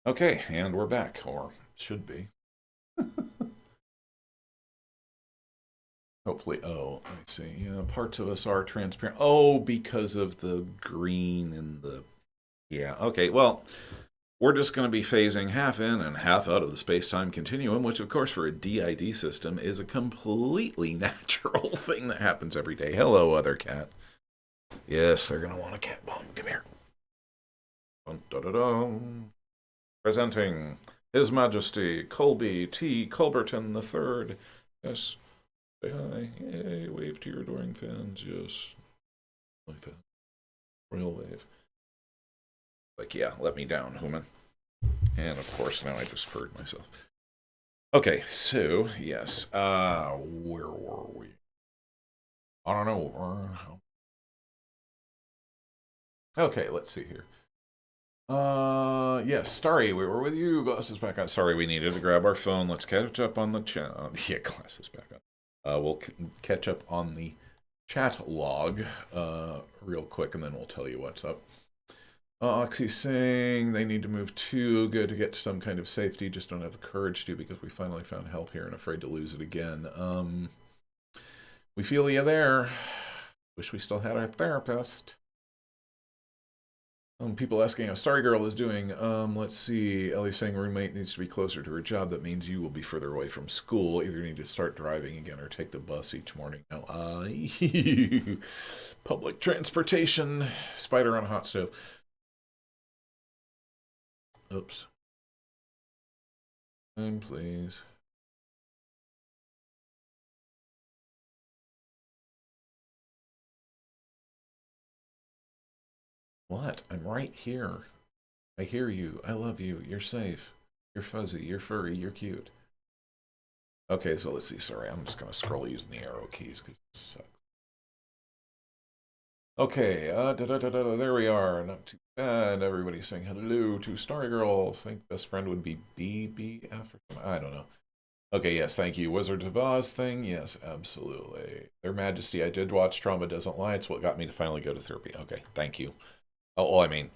Okay, and we're back, or should be. Hopefully, oh, I see. Yeah, parts of us are transparent. Oh, because of the green and the. Yeah, okay, well, we're just going to be phasing half in and half out of the space time continuum, which, of course, for a DID system is a completely natural thing that happens every day. Hello, other cat. Yes, they're going to want a cat bomb. Come here. Dun, dun, dun, dun. Presenting His Majesty Colby T. Culberton III. Yes. Say hi. Yay. Wave to your adoring fans. Yes. My fan. Royal wave. Like, yeah, let me down, human. And of course, now I just furred myself. Okay, so, yes. Where were we? I don't know. Okay, let's see here. Yes, Starry, we were with you. Glasses back on. Sorry, we needed to grab our phone. Let's catch up on the chat. Yeah, glasses back on. We'll catch up on the chat log real quick, and then we'll tell you what's up. Oxy's saying they need to move too good to get to some kind of safety. Just don't have the courage to because we finally found help here and afraid to lose it again. We feel you there. Wish we still had our therapist. People asking how Starry Girl is doing. Let's see. Ellie's saying roommate needs to be closer to her job. That means you will be further away from school. Either need to start driving again or take the bus each morning. Now, public transportation. Spider on a hot stove. Oops. And please. What? I'm right here. I hear you. I love you. You're safe. You're fuzzy. You're furry. You're cute. Okay, so let's see. Sorry, I'm just going to scroll using the arrow keys because it sucks. Okay, there we are. Not too bad. Everybody's saying hello to Starry Girl. Think best friend would be BB African. I don't know. Okay, yes, thank you. Wizard of Oz thing? Yes, absolutely. Their Majesty, I did watch Trauma Doesn't Lie. It's what got me to finally go to therapy. Okay, thank you. Oh, well, I mean,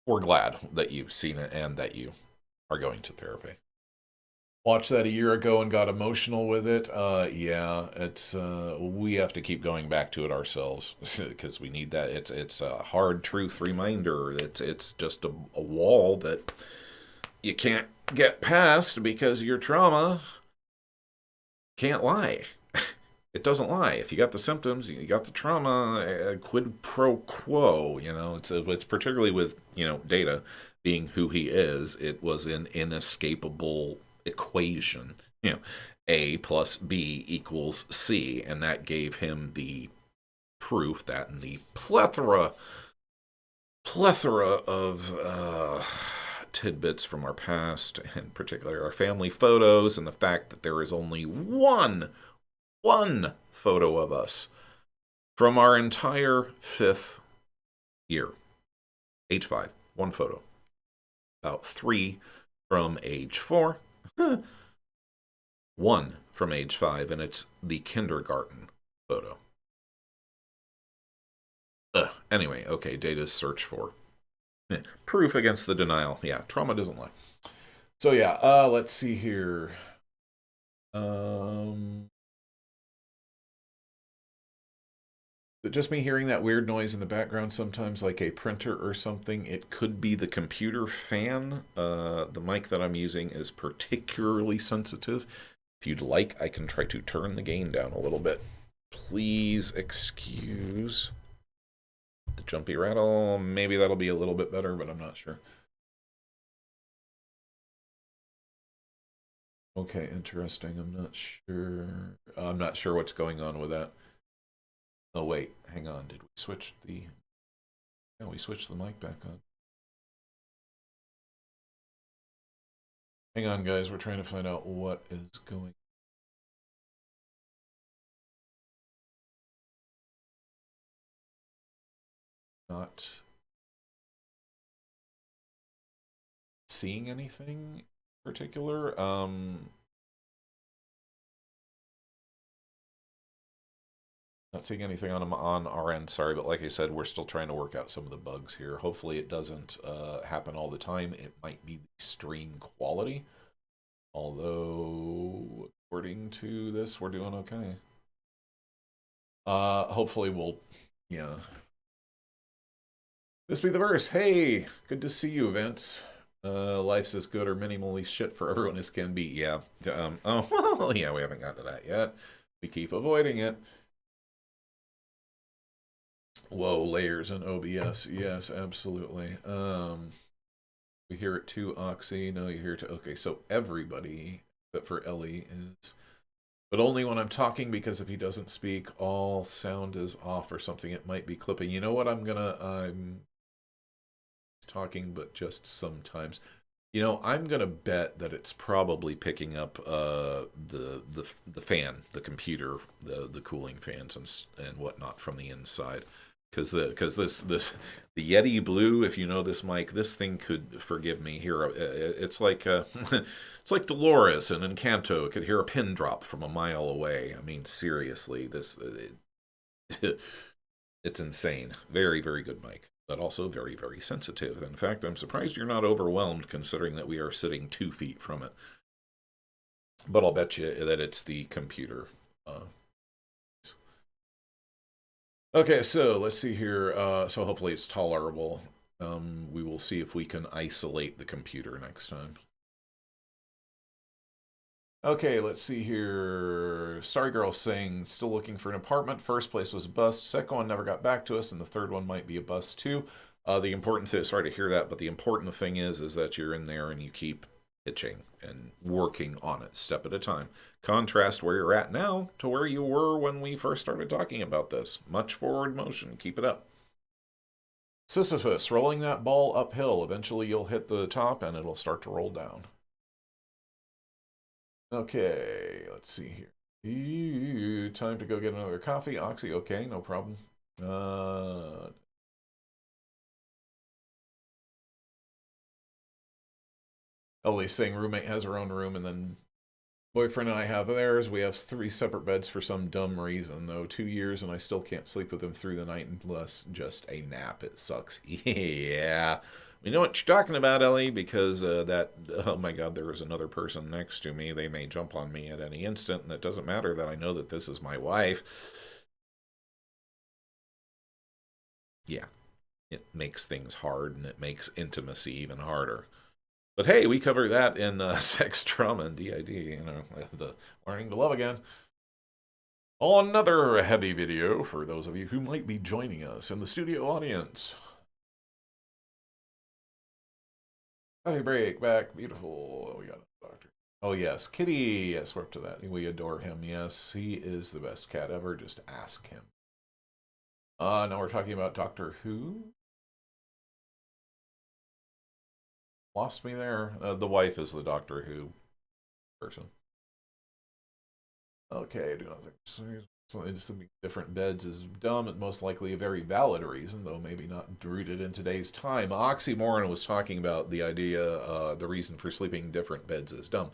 we're glad that you've seen it and that you are going to therapy. Watched that a year ago and got emotional with it. Yeah, it's we have to keep going back to it ourselves because we need that. It's a hard truth reminder. It's just a wall that you can't get past because your trauma can't lie. It doesn't lie. If you got the symptoms, you got the trauma. Quid pro quo. You know, it's particularly with Data being who he is. It was an inescapable equation. A plus B equals C, and that gave him the proof that in the plethora of tidbits from our past, in particular our family photos, and the fact that there is only one photo of us from our entire 5th year, age 5, one photo. About 3 from age 4, 1 from age 5, and it's the kindergarten photo. Anyway, okay, Data's search for proof against the denial. Yeah, trauma doesn't lie. So yeah, let's see here. Is it just me hearing that weird noise in the background sometimes, like a printer or something? It could be the computer fan. The mic that I'm using is particularly sensitive. If you'd like, I can try to turn the gain down a little bit. Please excuse the jumpy rattle. Maybe that'll be a little bit better, but I'm not sure. Okay, interesting. I'm not sure what's going on with that. Oh, wait, hang on. Did we switch the... Yeah, we switched the mic back on. Hang on, guys. We're trying to find out what is going on. Not seeing anything in particular. Not seeing anything on our end, sorry, but like I said, we're still trying to work out some of the bugs here. Hopefully it doesn't happen all the time. It might be the stream quality. Although, according to this, we're doing okay. Hopefully we'll, yeah. This be the verse. Hey, good to see you, Vince. Life's as good or minimally shit for everyone as can be. Yeah. Oh, well, yeah, we haven't gotten to that yet. We keep avoiding it. Whoa, layers in OBS. Yes, absolutely. We hear it too, Oxy. No, you hear it too. Okay, so everybody except for Ellie is, but only when I'm talking, because if he doesn't speak, all sound is off or something. It might be clipping. You know what? I'm talking, but just sometimes. You know, I'm gonna bet that it's probably picking up the fan, the computer, the cooling fans and whatnot from the inside. Because the Yeti Blue, if you know this mic, this thing could, forgive me here. It's like it's like Dolores in Encanto. It could hear a pin drop from a mile away. I mean, seriously, it's insane. Very, very good mic, but also very, very sensitive. In fact, I'm surprised you're not overwhelmed, considering that we are sitting 2 feet from it. But I'll bet you that it's the computer. Okay, so let's see here. So hopefully it's tolerable. We will see if we can isolate the computer next time. Okay, let's see here. Starry Girl saying, still looking for an apartment. First place was a bust. Second one never got back to us, and the third one might be a bust too. The important thing, sorry to hear that, but the important thing is that you're in there and you keep pitching and working on it step at a time. Contrast where you're at now to where you were when we first started talking about this. Much forward motion. Keep it up. Sisyphus, rolling that ball uphill. Eventually you'll hit the top and it'll start to roll down. Okay, let's see here. Time to go get another coffee. Oxy, okay, no problem. Ellie's saying roommate has her own room, and then boyfriend and I have theirs. We have 3 separate beds for some dumb reason, though. 2 years and I still can't sleep with him through the night unless just a nap. It sucks. Yeah. We know what you're talking about, Ellie, because oh my God, there is another person next to me. They may jump on me at any instant, and it doesn't matter that I know that this is my wife. Yeah, it makes things hard, and it makes intimacy even harder. But hey, we cover that in Sex, Trauma, and DID, you know, the Learning to Love Again. Another heavy video for those of you who might be joining us in the studio audience. Coffee break, back, beautiful. We got a doctor. Oh yes, Kitty, yes, we're up to that. We adore him, yes. He is the best cat ever, just ask him. Now we're talking about Doctor Who. Lost me there. The wife is the Doctor Who person. Okay, do nothing. So just different beds is dumb and most likely a very valid reason, though maybe not rooted in today's time. Oxymoron was talking about the idea, the reason for sleeping different beds is dumb.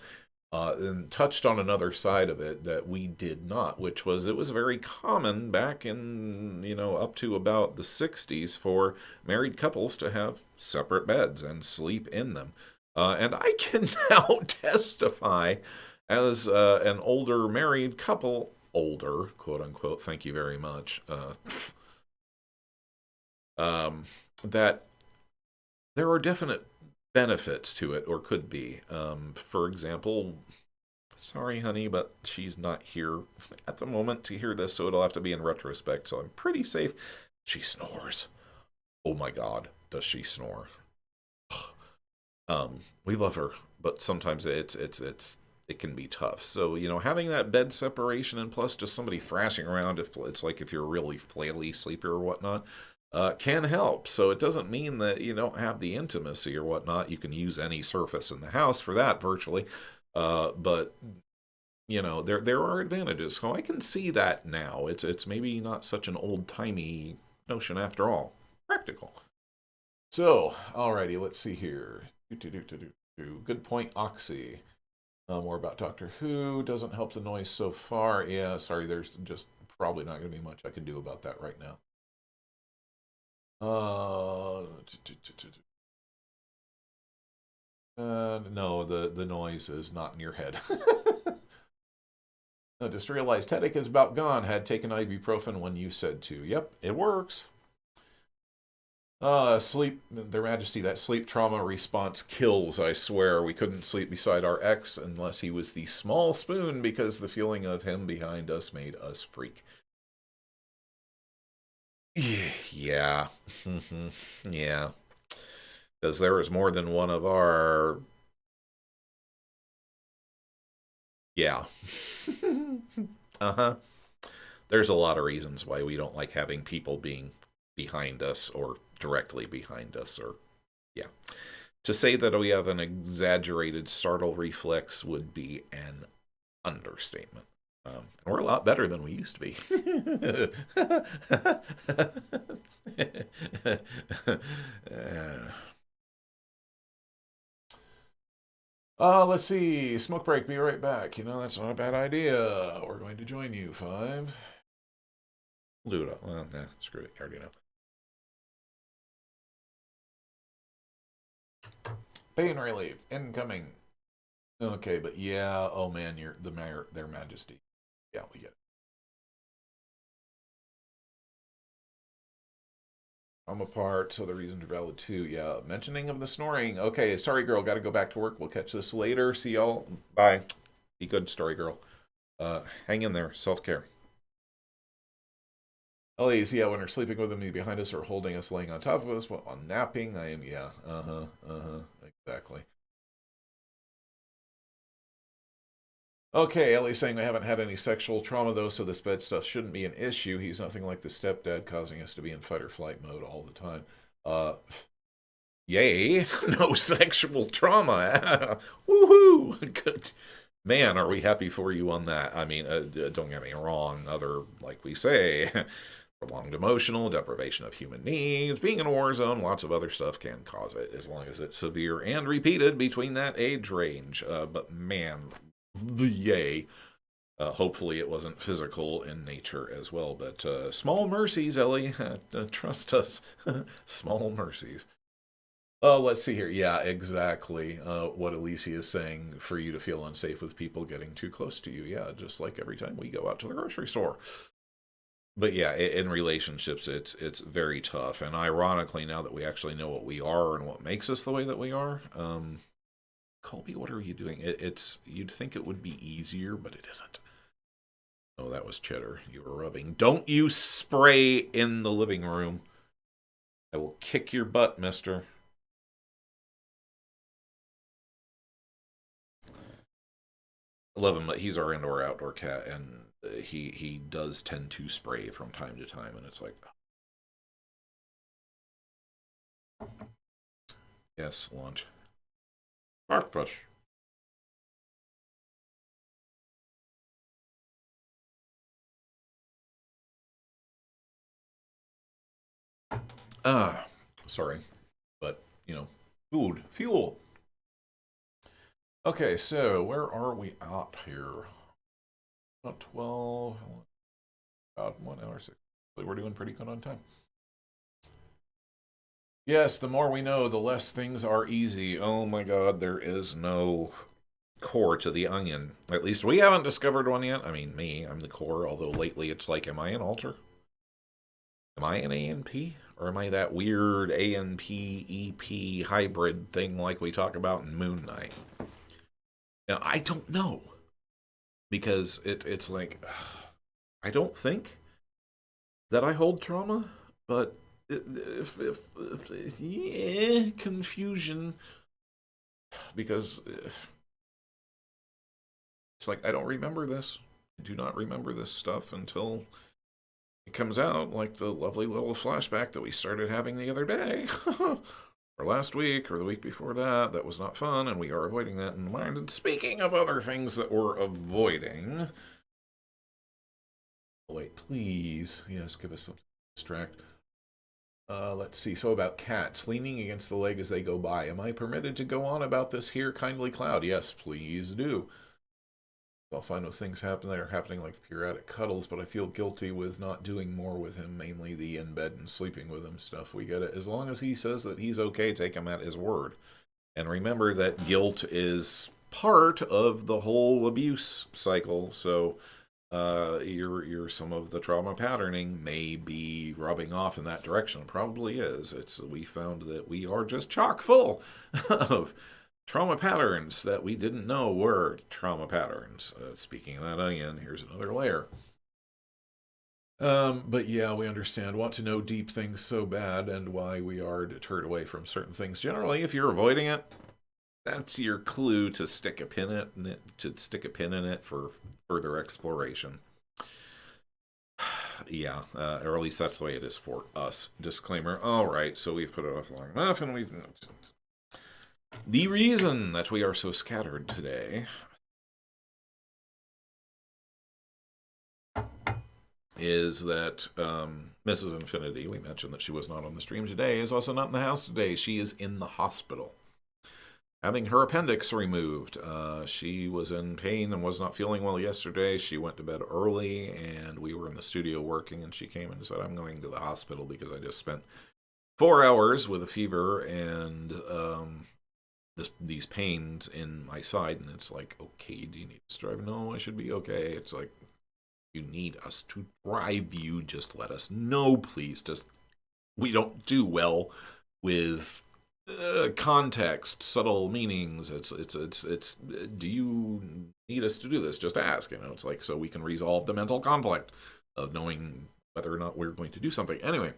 And touched on another side of it that we did not, which was it was very common back in, you know, up to about the 60s for married couples to have separate beds and sleep in them. And I can now testify as an older married couple, older, quote unquote, thank you very much, that there are definite benefits to it, or could be. For example, sorry, honey, but she's not here at the moment to hear this, so it'll have to be in retrospect, so I'm pretty safe. She snores. Oh my God, does she snore? We love her, but sometimes it can be tough. So, you know, having that bed separation and plus just somebody thrashing around, if it's like if you're a really flaily sleeper or whatnot, can help. So it doesn't mean that you don't have the intimacy or whatnot. You can use any surface in the house for that virtually. But you know, there are advantages. So I can see that now. It's maybe not such an old-timey notion after all. Practical. So, alrighty, let's see here. Good point, Oxy. More about Doctor Who. Doesn't help the noise so far. Yeah, sorry, there's just probably not going to be much I can do about that right now. No, the noise is not in your head. I just realized headache is about gone. Had taken ibuprofen when you said to. Yep, it works. Sleep, Their Majesty, that sleep trauma response kills, I swear. We couldn't sleep beside our ex unless he was the small spoon because the feeling of him behind us made us freak. Yeah. Yeah. Because there was more than one of our... Yeah. Uh-huh. There's a lot of reasons why we don't like having people being behind us or directly behind us, or yeah. To say that we have an exaggerated startle reflex would be an understatement. We're a lot better than we used to be. Let's see. Smoke break. Be right back. That's not a bad idea. We're going to join you, 5. Do it. Well, nah, screw it. I already know. Pain relief incoming. Okay, but yeah, oh man, you're the mayor, their majesty. Yeah, we get it. I'm apart, so the reasons are valid too. Yeah, mentioning of the snoring. Okay, sorry, girl, got to go back to work. We'll catch this later. See y'all. Bye. Be good, story girl. Hang in there. Self-care. Ellie's, yeah, when we're sleeping with them behind us or holding us, laying on top of us, while napping. I am, yeah, exactly. Okay, Ellie's saying I haven't had any sexual trauma, though, so this bed stuff shouldn't be an issue. He's nothing like the stepdad causing us to be in fight or flight mode all the time. Yay, no sexual trauma. Woohoo! Good. Man, are we happy for you on that. I mean, don't get me wrong, like we say, prolonged emotional deprivation of human needs, being in a war zone, lots of other stuff can cause it, as long as it's severe and repeated between that age range. But man, yay. Hopefully it wasn't physical in nature as well, but small mercies, Ellie. Trust us. Small mercies. Let's see here. Yeah, exactly. What Alicia is saying, for you to feel unsafe with people getting too close to you. Yeah, just like every time we go out to the grocery store. But yeah, in relationships, it's very tough. And ironically, now that we actually know what we are and what makes us the way that we are, Colby, what are you doing? You'd think it would be easier, but it isn't. Oh, that was cheddar. You were rubbing. Don't you spray in the living room. I will kick your butt, mister. I love him, but he's our indoor-outdoor cat, and he does tend to spray from time to time, and it's like... Yes, lunch. Breakfast. Sorry. But, food. Fuel. Okay, so where are we at here? About 12. About 1 hour 6. We're doing pretty good on time. Yes, the more we know, the less things are easy. Oh my god, there is no core to the onion. At least we haven't discovered one yet. I mean, I'm the core, although lately it's like, am I an alter? Am I an ANP? Or am I that weird ANP-EP hybrid thing like we talk about in Moon Knight? Now, I don't know. Because it's like, I don't think that I hold trauma, but if yeah, confusion, because it's like I don't remember this. I do not remember this stuff until it comes out, like the lovely little flashback that we started having the other day, or last week, or the week before that. That was not fun, and we are avoiding that in mind. And speaking of other things that we're avoiding, wait, please, yes, give us something to distract. Let's see. So about cats leaning against the leg as they go by. Am I permitted to go on about this here, kindly Cloud? Yes, please do. I'll find with things happen that are happening like periodic cuddles, but I feel guilty with not doing more with him, mainly the in bed and sleeping with him stuff. We get it. As long as he says that he's okay, take him at his word. And remember that guilt is part of the whole abuse cycle, so some of the trauma patterning may be rubbing off in that direction. It probably is. We found that we are just chock full of trauma patterns that we didn't know were trauma patterns. Speaking of that onion, here's another layer. But yeah, we understand. Want to know deep things so bad and why we are deterred away from certain things. Generally, if you're avoiding it, that's your clue to stick a pin in it, in it for further exploration. Yeah, or at least that's the way it is for us. Disclaimer. All right, so we've put it off long enough, and we've. The reason that we are so scattered today is that Mrs. Infinity, we mentioned that she was not on the stream today, is also not in the house today. She is in the hospital, having her appendix removed. She was in pain and was not feeling well yesterday. She went to bed early, and we were in the studio working, and she came and said, I'm going to the hospital because I just spent 4 hours with a fever and these pains in my side. And it's like, okay, do you need to drive? No, I should be okay. It's like, you need us to drive you. Just let us know, please. Just, we don't do well with context, subtle meanings. It's. Do you need us to do this? Just ask. It's like, so we can resolve the mental conflict of knowing whether or not we're going to do something. Anyway,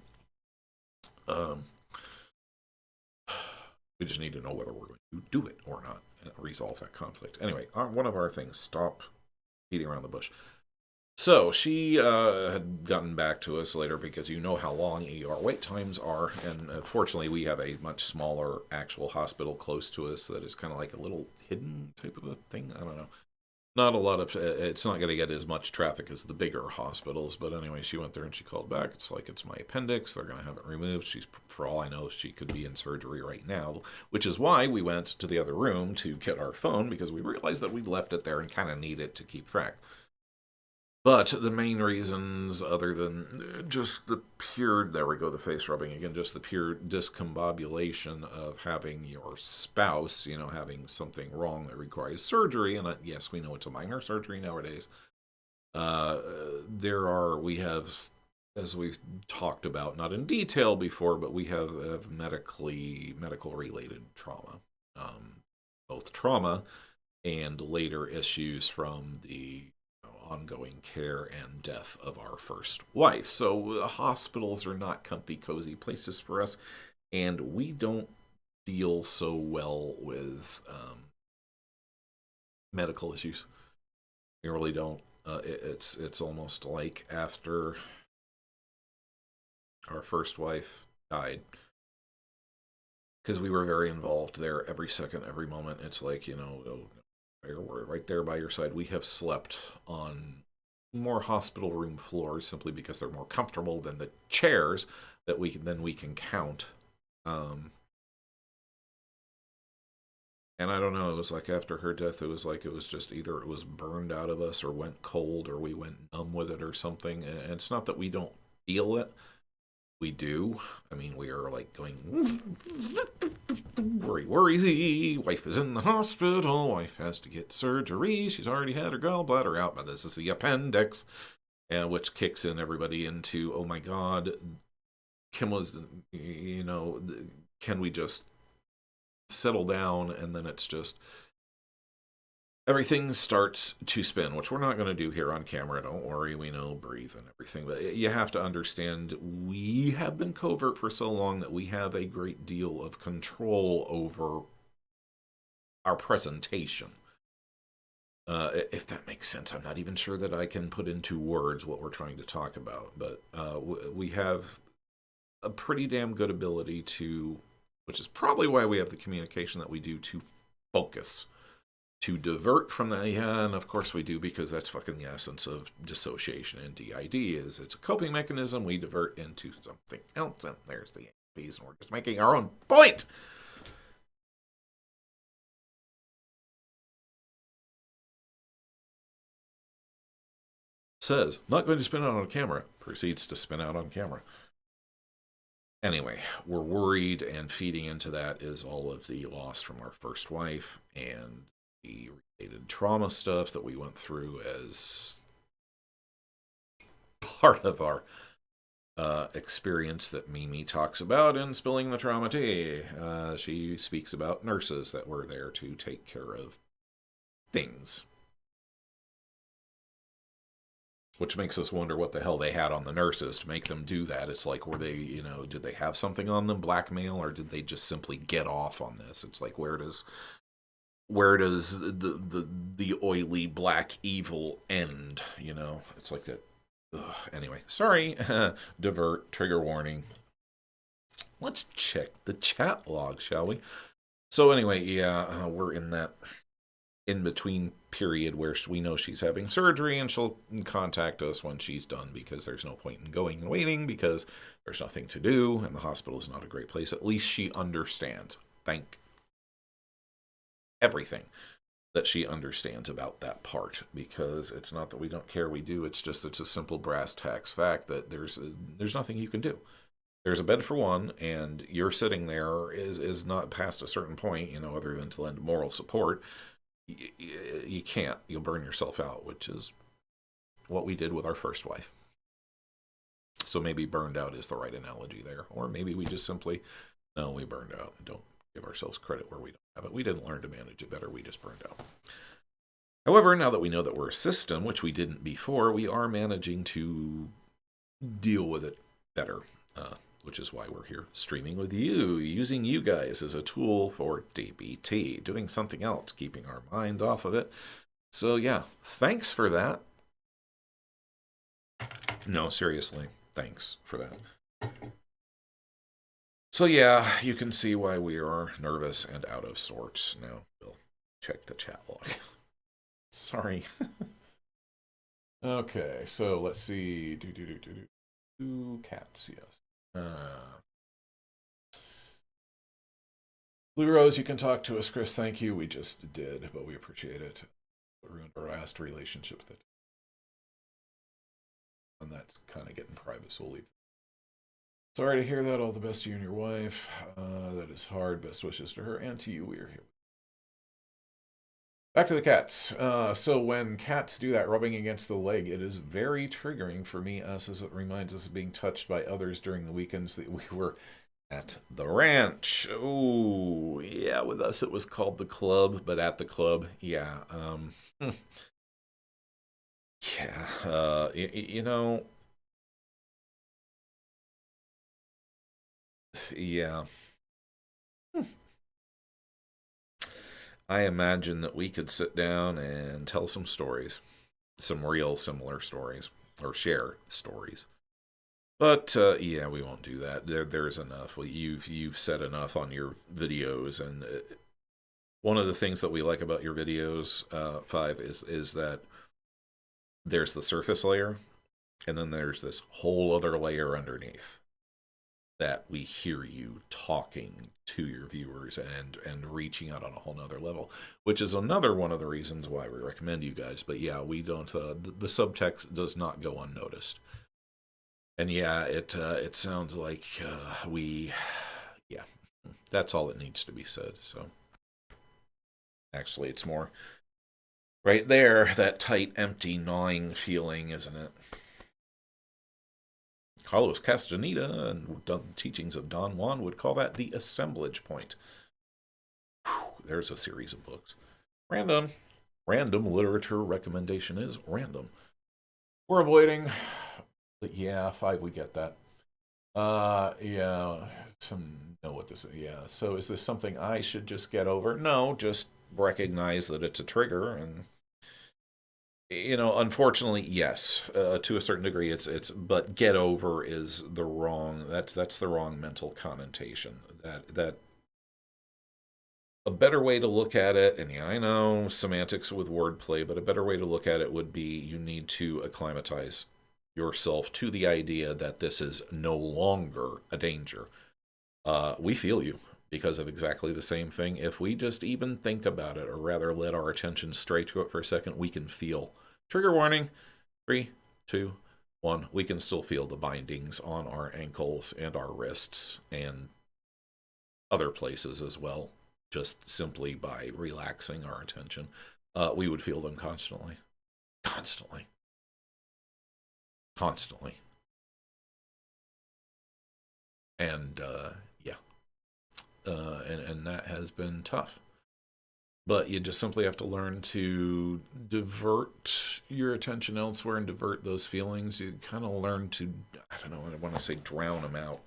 we just need to know whether we're going to do it or not and resolve that conflict. Anyway, one of our things. Stop beating around the bush. So she had gotten back to us later because you know how long ER wait times are, and fortunately we have a much smaller actual hospital close to us that is kind of like a little hidden type of a thing. I don't know. Not a lot of, it's not going to get as much traffic as the bigger hospitals, but anyway, she went there and she called back. It's like, it's my appendix. They're going to have it removed. For all I know, she could be in surgery right now, which is why we went to the other room to get our phone, because we realized that we'd left it there and kind of need it to keep track. But the main reasons, other than just the pure, there we go, the face rubbing again, just the pure discombobulation of having your spouse, having something wrong that requires surgery, and yes, we know it's a minor surgery nowadays. We have, as we've talked about, not in detail before, but we have medical related trauma, both trauma and later issues from the ongoing care and death of our first wife. So hospitals are not comfy, cozy places for us, and we don't deal so well with medical issues. We really don't. It's almost like after our first wife died, because we were very involved there every second, every moment. It's like, we're right there by your side. We have slept on more hospital room floors simply because they're more comfortable than the chairs that we can count. And I don't know, it was like after her death, it was like it was just either it was burned out of us or went cold or we went numb with it or something. And it's not that we don't feel it. We do. I mean, we are like going, worry, wife is in the hospital, wife has to get surgery, she's already had her gallbladder out, but this is the appendix, and which kicks in everybody into, oh my god, can we just settle down? And then it's just, everything starts to spin, which we're not going to do here on camera. Don't worry, we know, breathe and everything. But you have to understand, we have been covert for so long that we have a great deal of control over our presentation. If that makes sense, I'm not even sure that I can put into words what we're trying to talk about. But we have a pretty damn good ability to, which is probably why we have the communication that we do, to focus. To divert from that, yeah, and of course we do, because that's fucking the essence of dissociation and DID, is it's a coping mechanism. We divert into something else, and there's the APs, and we're just making our own point. Says, not going to spin out on camera, proceeds to spin out on camera. Anyway, we're worried, and feeding into that is all of the loss from our first wife, and the related trauma stuff that we went through as part of our experience that Mimi talks about in Spilling the Trauma Tea. She speaks about nurses that were there to take care of things. Which makes us wonder what the hell they had on the nurses to make them do that. It's like, were they, did they have something on them, blackmail, or did they just simply get off on this? It's like, where does the oily black evil end? It's like that. Ugh. Anyway, sorry, divert, trigger warning. Let's check the chat log, shall we? So anyway, yeah, we're in that in-between period where we know she's having surgery, and she'll contact us when she's done, because there's no point in going and waiting, because there's nothing to do, and the hospital is not a great place. At least she understands. Thank everything that she understands about that part, because it's not that we don't care, we do. It's just, it's a simple brass tacks fact that there's nothing you can do. There's a bed for one, and you're sitting there is not past a certain point, other than to lend moral support. You can't. You'll burn yourself out, which is what we did with our first wife. So maybe burned out is the right analogy there. Or maybe we just simply, no, we burned out. Don't give ourselves credit where we don't have it. We didn't learn to manage it better. We just burned out. However, now that we know that we're a system, which we didn't before, we are managing to deal with it better. Which is why we're here streaming with you, using you guys as a tool for DBT, doing something else, keeping our mind off of it. So yeah, thanks for that. No, seriously, thanks for that. So yeah, you can see why we are nervous and out of sorts. Now we'll check the chat log. Sorry. Okay, so let's see. Cats, yes. Blue Rose, you can talk to us, Chris. Thank you. We just did, but we appreciate it. It ruined our last relationship with it. And that's kind of getting private, so we'll leave. Sorry to hear that. All the best to you and your wife. That is hard. Best wishes to her and to you. We are here. Back to the cats. So when cats do that rubbing against the leg, it is very triggering for me, as it reminds us of being touched by others during the weekends that we were at the ranch. Oh, yeah, with us it was called the club, but at the club, yeah. Yeah, yeah. I imagine that we could sit down and tell some stories, some real similar stories, or share stories. But yeah, we won't do that. There's enough. You've said enough on your videos, and one of the things that we like about your videos, Five, is that there's the surface layer, and then there's this whole other layer underneath that we hear you talking to your viewers and reaching out on a whole nother level, which is another one of the reasons why we recommend you guys. But yeah, we don't, the subtext does not go unnoticed. And yeah, it sounds like yeah, that's all that needs to be said. So actually, it's more right there, that tight, empty, gnawing feeling, isn't it? Carlos Castaneda and the teachings of Don Juan would call that the assemblage point. Whew, there's a series of books. Random literature recommendation is random. We're avoiding, but yeah, Five, we get that. Yeah, know what this is. Yeah, so is this something I should just get over? No, just recognize that it's a trigger, and unfortunately, yes, to a certain degree, but get over is the wrong. That's the wrong mental connotation. That a better way to look at it, and yeah, I know semantics with wordplay, but a better way to look at it would be you need to acclimatize yourself to the idea that this is no longer a danger. We feel you because of exactly the same thing. If we just even think about it, or rather let our attention stray to it for a second, we can feel. Trigger warning. 3, 2, 1. We can still feel the bindings on our ankles and our wrists and other places as well, just simply by relaxing our attention. We would feel them constantly. Constantly. constantly. And yeah, and that has been tough. But you just simply have to learn to divert your attention elsewhere and divert those feelings. You kind of learn to, I don't know, I want to say drown them out.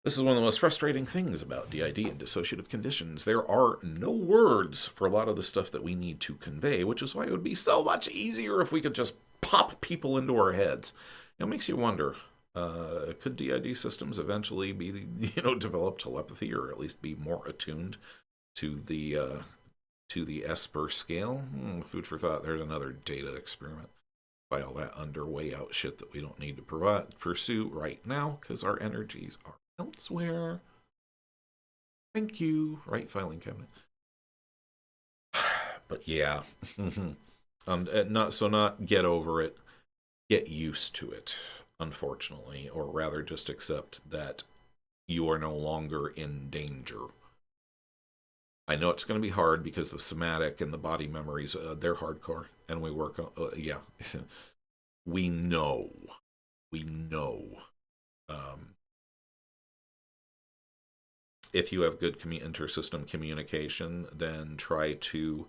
This is one of the most frustrating things about DID and dissociative conditions. There are no words for a lot of the stuff that we need to convey, which is why it would be so much easier if we could just pop people into our heads. It makes you wonder, could DID systems eventually be, develop telepathy, or at least be more attuned to the Esper scale? Food for thought. There's another data experiment by all that underway out shit that we don't need to pursue right now because our energies are elsewhere. Thank you. Right, filing cabinet. But yeah, not get over it. Get used to it, unfortunately, or rather just accept that you are no longer in danger. I know it's going to be hard because the somatic and the body memories, they're hardcore, and we work on, yeah. We know. If you have good intersystem communication, then try to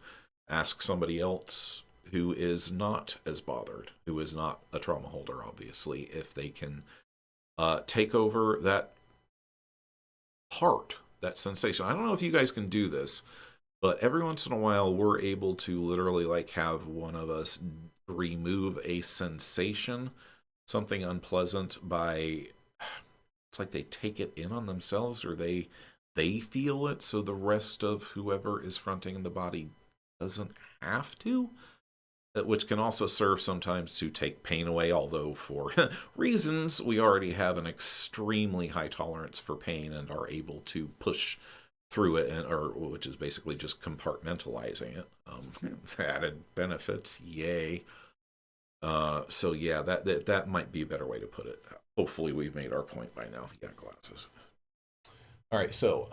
ask somebody else who is not as bothered, who is not a trauma holder, obviously, if they can take over that part, that sensation. I don't know if you guys can do this, but every once in a while we're able to literally like have one of us remove a sensation, something unpleasant, by, it's like they take it in on themselves, or they feel it, so the rest of whoever is fronting the body doesn't have to, which can also serve sometimes to take pain away, although for reasons we already have an extremely high tolerance for pain and are able to push through it, which is basically just compartmentalizing it. Added benefits, yay. So yeah, that might be a better way to put it. Hopefully we've made our point by now. Yeah, glasses. All right, so,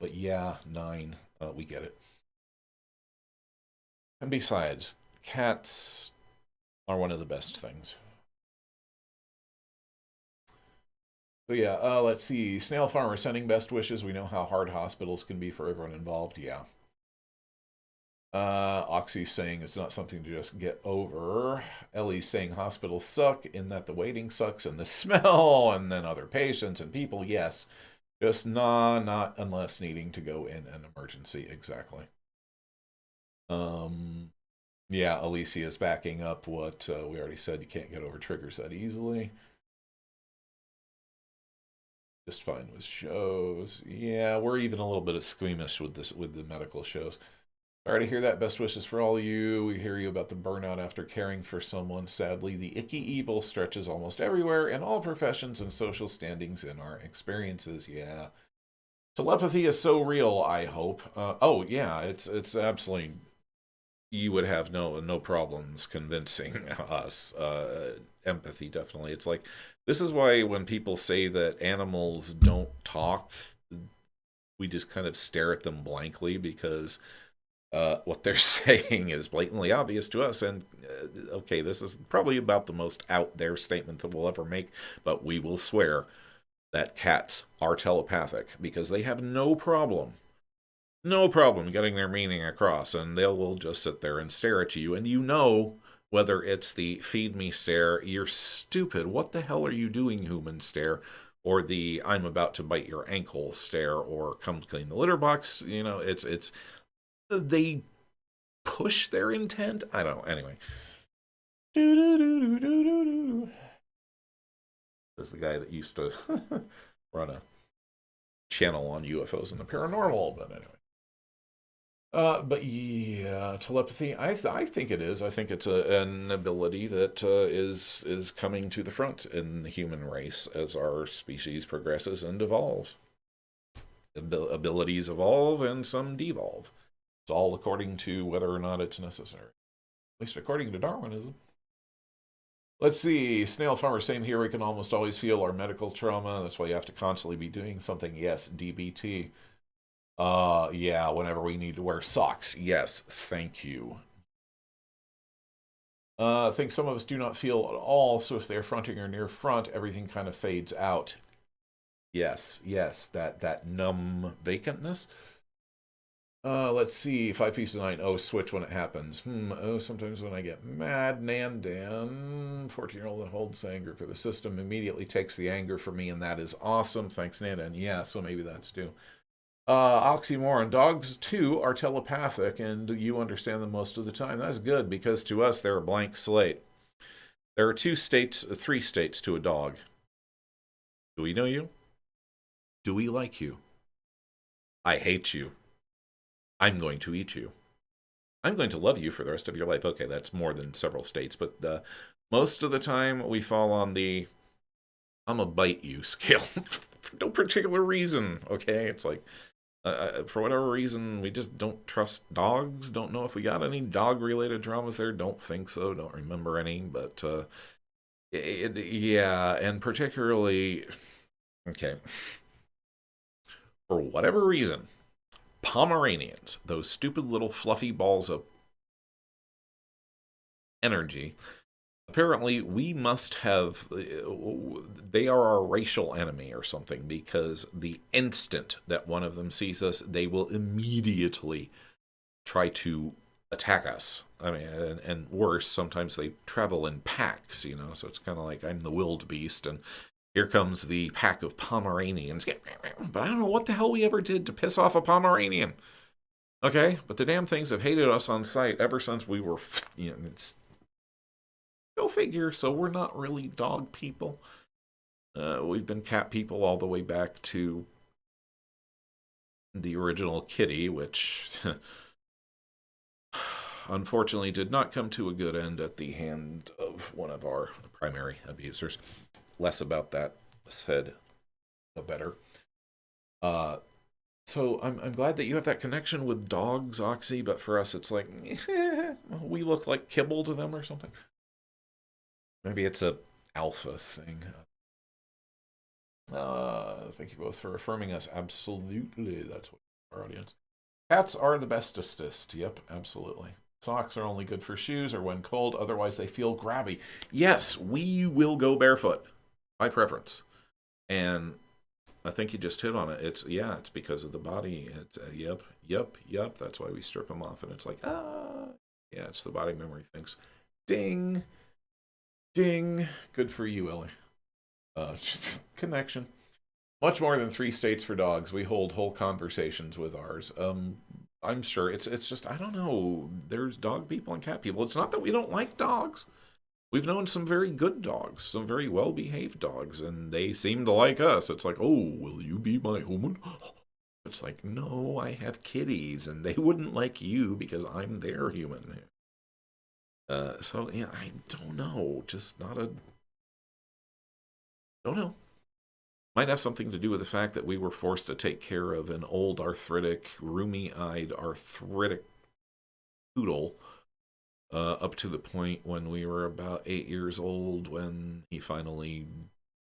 but yeah, 9, we get it. And besides, cats are one of the best things. So yeah, let's see. Snail Farmer sending best wishes. We know how hard hospitals can be for everyone involved. Yeah. Oxy's saying it's not something to just get over. Ellie's saying hospitals suck in that the waiting sucks and the smell, and then other patients and people. Yes. Just not unless needing to go in an emergency. Exactly. Yeah, Alicia is backing up what we already said. You can't get over triggers that easily. Just fine with shows. Yeah, we're even a little bit squeamish with the medical shows. Sorry to hear that. Best wishes for all of you. We hear you about the burnout after caring for someone. Sadly, the icky evil stretches almost everywhere in all professions and social standings in our experiences. Yeah. Telepathy is so real, I hope. Oh, yeah, it's absolutely... You would have no problems convincing us. Empathy, definitely. It's like, this is why when people say that animals don't talk, we just kind of stare at them blankly, because what they're saying is blatantly obvious to us. And okay, this is probably about the most out there statement that we'll ever make, but we will swear that cats are telepathic, because they have no problem getting their meaning across, and they will just sit there and stare at you, and whether it's the feed me stare, you're stupid, what the hell are you doing, human stare, or the I'm about to bite your ankle stare, or come clean the litter box. It's they push their intent. I don't know. Anyway. This is the guy that used to run a channel on UFOs and the paranormal, but anyway. But yeah, telepathy, I think it is. I think it's an ability that is coming to the front in the human race as our species progresses and evolves. Abilities evolve and some devolve. It's all according to whether or not it's necessary. At least according to Darwinism. Let's see. Snail Farmer saying here we can almost always feel our medical trauma. That's why you have to constantly be doing something. Yes, DBT. Yeah, whenever we need to wear socks. Yes, thank you. I think some of us do not feel at all, so if they're fronting or near front, everything kind of fades out. Yes, yes, that numb vacantness. Let's see. 5 pieces of 9. Oh, switch when it happens. Oh, sometimes when I get mad, Nandan, 14-year-old that holds anger for the system, immediately takes the anger from me, and that is awesome. Thanks, Nandan. Yeah, so maybe that's due. Oxymoron. Dogs, too, are telepathic, and you understand them most of the time. That's good, because to us, they're a blank slate. There are 3 states to a dog. Do we know you? Do we like you? I hate you. I'm going to eat you. I'm going to love you for the rest of your life. Okay, that's more than several states, but most of the time we fall on the I'm a bite you scale for no particular reason. Okay, it's like for whatever reason we just don't trust dogs. Don't know if we got any dog-related traumas there. Don't think so. Don't remember any. But yeah, and particularly okay, for whatever reason, Pomeranians, those stupid little fluffy balls of energy, apparently we must have, they are our racial enemy or something, because the instant that one of them sees us, they will immediately try to attack us. I mean, and worse, sometimes they travel in packs, you know, so it's kind of like I'm the wildebeest and here comes the pack of Pomeranians. But I don't know what the hell we ever did to piss off a Pomeranian. Okay, but the damn things have hated us on sight ever since we were, you know, it's, go figure. So we're not really dog people. We've been cat people all the way back to the original Kitty, which unfortunately did not come to a good end at the hand of one of our primary abusers. Less about that said, the better. So I'm glad that you have that connection with dogs, Oxy, but for us it's like, we look like kibble to them or something. Maybe it's a alpha thing. Thank you both for affirming us. Absolutely, that's what our audience. Cats are the bestestest. Yep, absolutely. Socks are only good for shoes or when cold, otherwise they feel grabby. Yes, we will go barefoot. My preference. And I think you just hit on it. It's because of the body. It's yep. That's why we strip them off. And it's like, yeah, it's the body memory things. Ding. Ding. Good for you, Ellie. Connection. Much more than 3 states for dogs. We hold whole conversations with ours. I'm sure it's just, I don't know. There's dog people and cat people. It's not that we don't like dogs. We've known some very good dogs, some very well-behaved dogs, and they seem to like us. It's like, oh, will you be my human? It's like, no, I have kitties, and they wouldn't like you because I'm their human. So, yeah, I don't know. Just not a... Don't know. Might have something to do with the fact that we were forced to take care of an old, arthritic, roomy-eyed, arthritic poodle up to the point when we were about 8 years old when he finally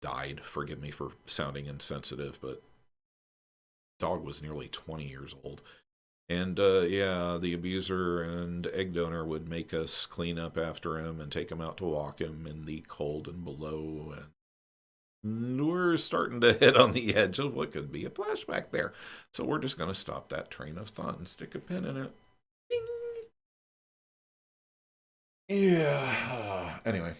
died. Forgive me for sounding insensitive, but dog was nearly 20 years old. And yeah, the abuser and egg donor would make us clean up after him and take him out to walk him in the cold and below. And we're starting to hit on the edge of what could be a flashback there. So we're just going to stop that train of thought and stick a pin in it. Ding. Yeah. Anyway,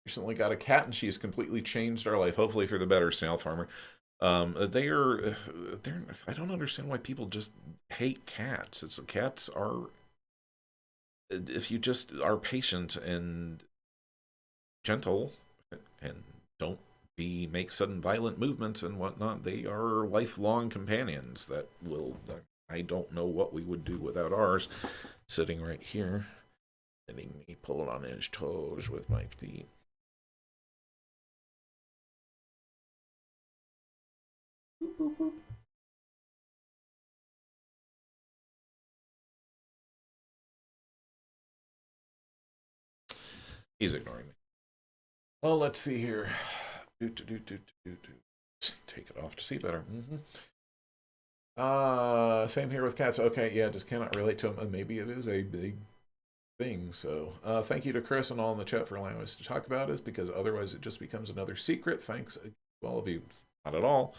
recently got a cat and she's completely changed our life, hopefully for the better, Snail Farmer. They're I don't understand why people just hate cats. Cats are, if you just are patient and gentle and don't make sudden violent movements and whatnot, they are lifelong companions that will, I don't know what we would do without ours. Sitting right here, letting me pull on his toes with my feet. Boop, boop, boop. He's ignoring me. Well, let's see here. Just take it off to see better. Same here with cats. Okay, yeah, just cannot relate to them. And maybe it is a big thing. So thank you to Chris and all in the chat for allowing us to talk about it, because otherwise it just becomes another secret. Thanks to all of you. Not at all.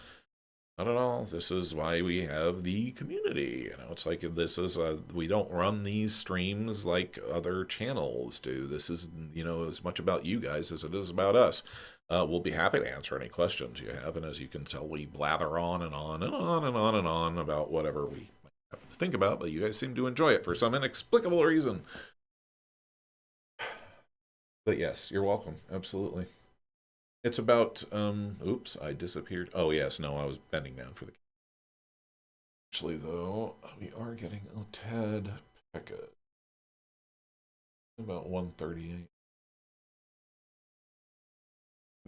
Not at all. This is why we have the community. You know, it's like this is we don't run these streams like other channels do. This is, you know, as much about you guys as it is about us. We'll be happy to answer any questions you have, and as you can tell, we blather on and on and on and on and on about whatever we might happen to think about, but you guys seem to enjoy it for some inexplicable reason. But yes, you're welcome. Absolutely. It's about, oops, I disappeared. Oh, yes, no, I was bending down for the... Actually, though, we are getting a tad pecka. About 1:38.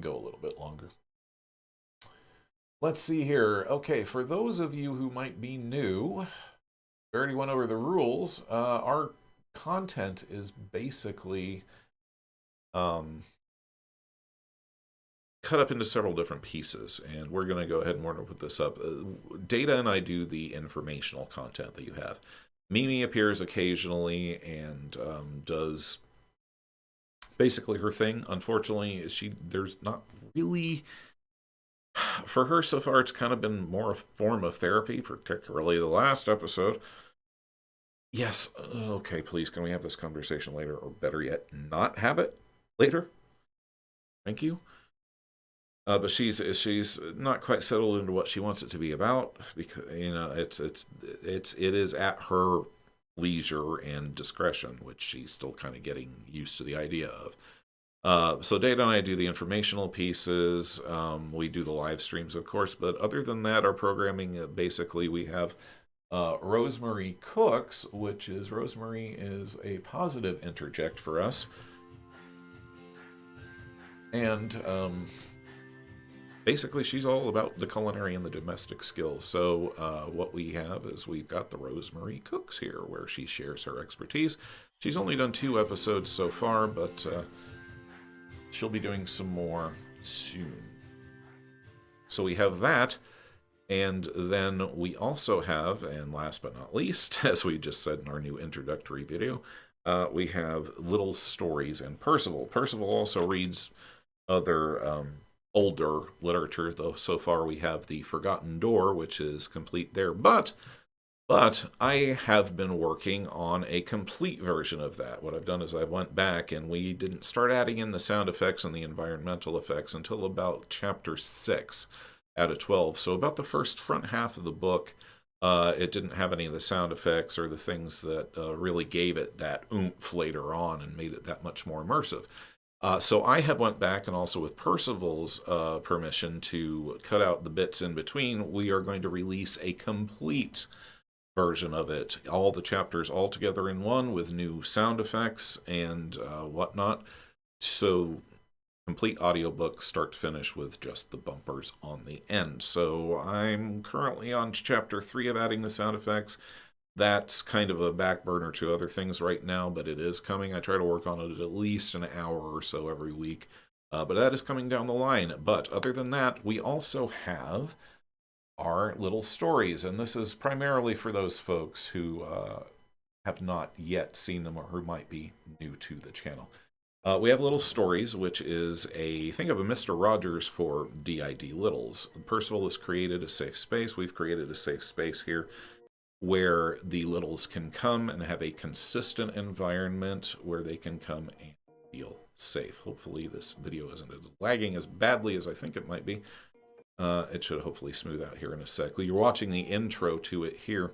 Go a little bit longer. Let's see here. Okay, for those of you who might be new, we already went over the rules. Our content is basically cut up into several different pieces, and we're going to go ahead and we're going to put this up. Data and I do the informational content that you have. Mimi appears occasionally and does basically her thing. Unfortunately, there's not really, for her so far, it's kind of been more a form of therapy, particularly the last episode. Yes, okay, please, can we have this conversation later, or better yet, not have it later? Thank you. But she's not quite settled into what she wants it to be about, because, you know, it is at her leisure and discretion, which she's still kind of getting used to the idea of. So Data and I do the informational pieces. We do the live streams, of course, but other than that, our programming, basically, we have Rosemary Cooks, which is, Rosemary is a positive interject for us. And basically, she's all about the culinary and the domestic skills. So what we have is we've got the Rosemary Cooks here, where she shares her expertise. She's only done 2 episodes so far, but she'll be doing some more soon. So we have that, and then we also have, and last but not least, as we just said in our new introductory video, we have Little Stories and Percival. Percival also reads other older literature, though so far we have The Forgotten Door, which is complete there. But I have been working on a complete version of that. What I've done is I went back, and we didn't start adding in the sound effects and the environmental effects until about chapter 6 out of 12. So about the first front half of the book, it didn't have any of the sound effects or the things that really gave it that oomph later on and made it that much more immersive. So I have went back, and also with Percival's permission to cut out the bits in between, we are going to release a complete version of it, all the chapters all together in one with new sound effects and whatnot. So complete audiobook start to finish with just the bumpers on the end. So I'm currently on chapter 3 of adding the sound effects. That's kind of a back burner to other things right now, but it is coming. I try to work on it at least an hour or so every week, but that is coming down the line. But other than that, we also have our little stories, and this is primarily for those folks who have not yet seen them or who might be new to the channel. We have Little Stories, which is think of a Mr. Rogers for DID Littles. Percival has created a safe space. We've created a safe space here where the littles can come and have a consistent environment where they can come and feel safe. Hopefully this video isn't lagging as badly as I think it might be. It should hopefully smooth out here in a sec. You're watching the intro to it here.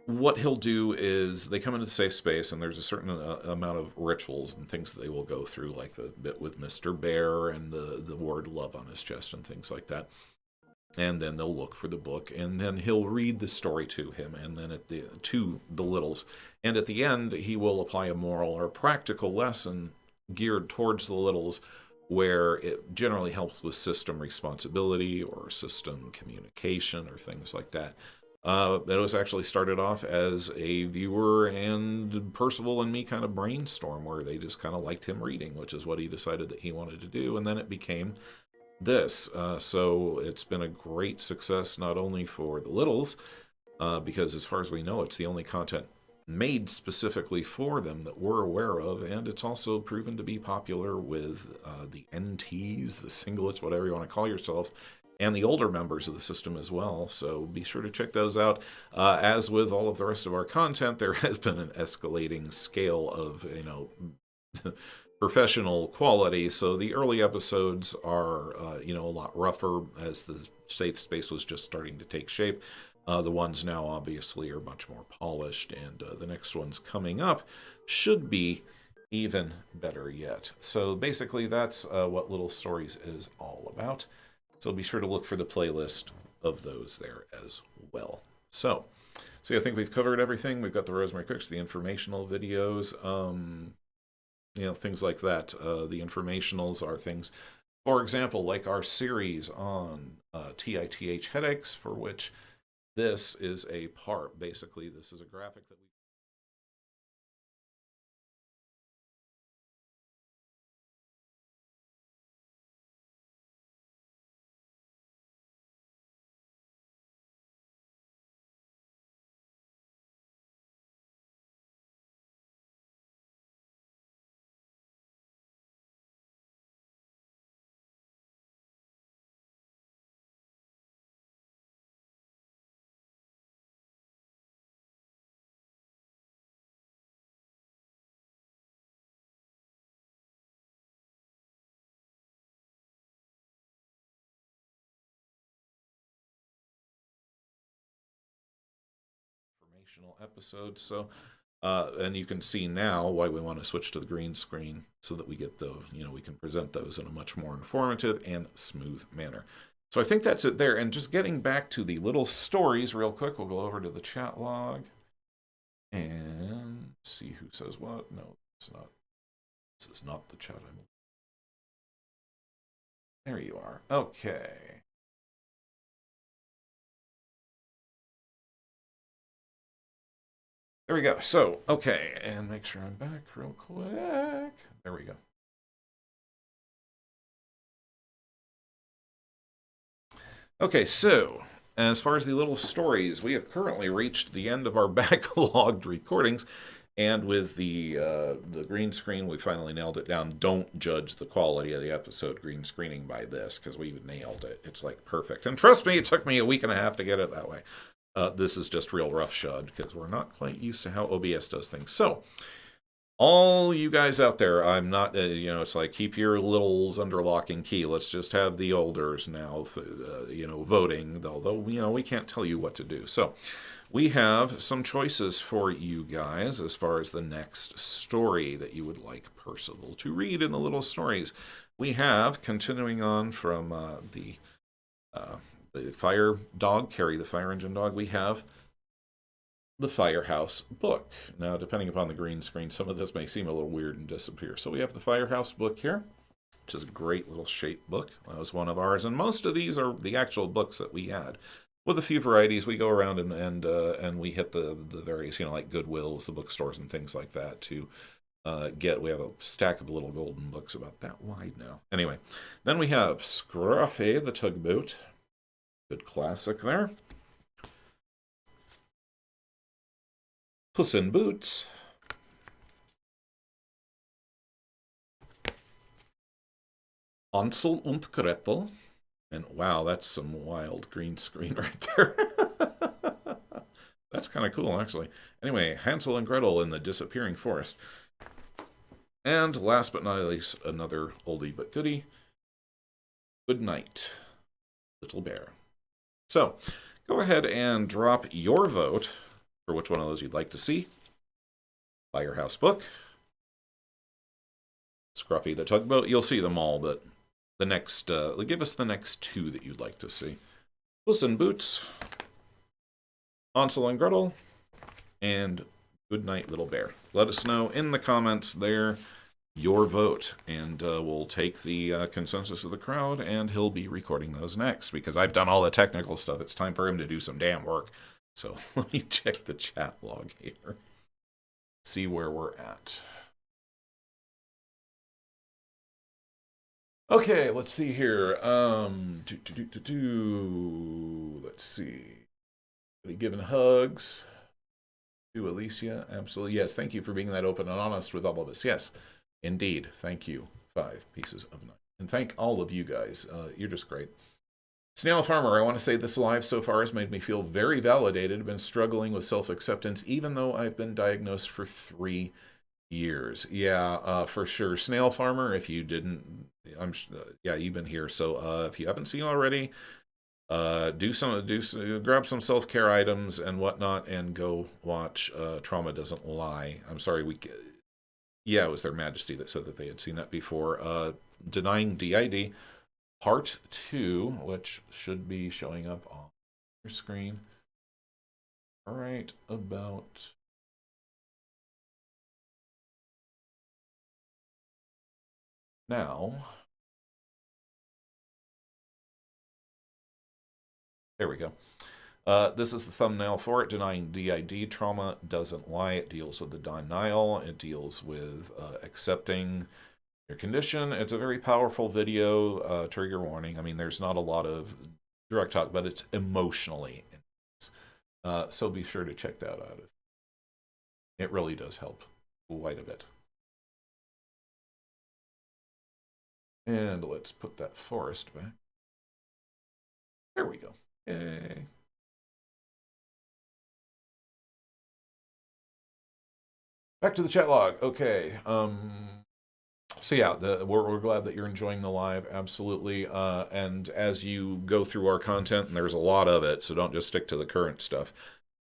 What he'll do is they come into the safe space, and there's a certain amount of rituals and things that they will go through, like the bit with Mr. Bear and the word love on his chest and things like that. And then they'll look for the book, and then he'll read the story to him, and then to the littles. And at the end, he will apply a moral or practical lesson geared towards the littles, where it generally helps with system responsibility or system communication or things like that. It was actually started off as a viewer and Percival and me kind of brainstorm, where they just kind of liked him reading, which is what he decided that he wanted to do, and then it became this. So it's been a great success, not only for the littles, because as far as we know, it's the only content made specifically for them that we're aware of, and it's also proven to be popular with the NTs, the singlets, whatever you want to call yourself, and the older members of the system as well. So be sure to check those out. As with all of the rest of our content, there has been an escalating scale of, professional quality. So the early episodes are, a lot rougher as the safe space was just starting to take shape. The ones now obviously are much more polished, and the next ones coming up should be even better yet. So basically that's what Little Stories is all about. So be sure to look for the playlist of those there as well. So I think we've covered everything. We've got the Rosemary Cooks, the informational videos, things like that. The informationals are things, for example, like our series on TITH headaches, for which this is a part. Basically, this is a graphic that we informational episodes. So and you can see now why we want to switch to the green screen so that we get those, we can present those in a much more informative and smooth manner. So I think that's it there. And just getting back to the little stories real quick, we'll go over to the chat log and see who says what. No, it's not. This is not the chat. There you are. Okay. There we go. So, okay, and make sure I'm back real quick. There we go. Okay, so as far as the little stories, we have currently reached the end of our backlogged recordings, and with the green screen, we finally nailed it down. Don't judge the quality of the episode green screening by this, because we nailed it. It's like perfect. And trust me, it took me a week and a half to get it that way. This is just real roughshod because we're not quite used to how OBS does things. So, all you guys out there, I'm not, it's like keep your littles under lock and key. Let's just have the elders now, voting, although, we can't tell you what to do. So, we have some choices for you guys as far as the next story that you would like Percival to read in the Little Stories. We have, continuing on from the fire dog, Carrie the fire engine dog, we have the Firehouse book. Now, depending upon the green screen, some of this may seem a little weird and disappear. So we have the Firehouse book here, which is a great little shaped book. That was one of ours, and most of these are the actual books that we had. With a few varieties, we go around and we hit the various, like Goodwills, the bookstores, and things like that to we have a stack of little golden books about that wide now. Anyway, then we have Scruffy the Tugboat. Good classic there. Puss in Boots. Hansel und Gretel. And wow, that's some wild green screen right there. That's kind of cool, actually. Anyway, Hansel and Gretel in the Disappearing Forest. And last but not least, another oldie but goodie. Good Night, Little Bear. So, go ahead and drop your vote for which one of those you'd like to see. Firehouse book. Scruffy the Tugboat. You'll see them all, but the next, give us the next two that you'd like to see. Puss in Boots, Hansel and Gretel, and Good Night, Little Bear. Let us know in the comments there your vote, and we'll take the consensus of the crowd, and he'll be recording those next, because I've done all the technical stuff. It's time for him to do some damn work. So let me check the chat log here. See where we're at. Okay, let's see here. Let's see. Are they giving hugs? To Alicia, absolutely. Yes, thank you for being that open and honest with all of us. Yes, indeed. Thank you. 5 pieces of 9. And thank all of you guys. You're just great. Snail Farmer, I want to say this live so far has made me feel very validated. I've been struggling with self-acceptance even though I've been diagnosed for 3 years. Yeah, for sure. Snail Farmer, if you didn't, yeah, you've been here. So if you haven't seen already, grab some self-care items and whatnot and go watch Trauma Doesn't Lie. I'm sorry, yeah, it was Their Majesty that said that they had seen that before. Denying DID, Part 2, which should be showing up on your screen right about now. There we go. This is the thumbnail for it, Denying DID, Trauma Doesn't Lie. It deals with the denial. It deals with accepting your condition. It's a very powerful video. Trigger warning. I mean, there's not a lot of direct talk, but it's emotionally intense. So be sure to check that out. It really does help quite a bit. And let's put that forest back. There we go. Yay. Back to the chat log. Okay. So yeah, we're glad that you're enjoying the live, absolutely. And as you go through our content, and there's a lot of it, so don't just stick to the current stuff.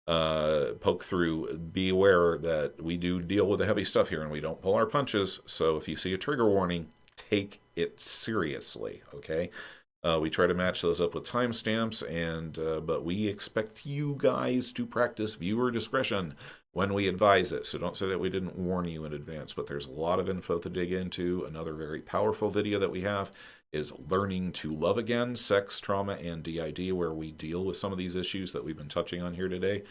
Poke through. Be aware that we do deal with the heavy stuff here, and we don't pull our punches. So if you see a trigger warning, take it seriously. Okay. We try to match those up with timestamps, but we expect you guys to practice viewer discretion when we advise it. So don't say that we didn't warn you in advance, but there's a lot of info to dig into. Another very powerful video that we have is Learning to Love Again, Sex, Trauma, and DID, where we deal with some of these issues that we've been touching on here today.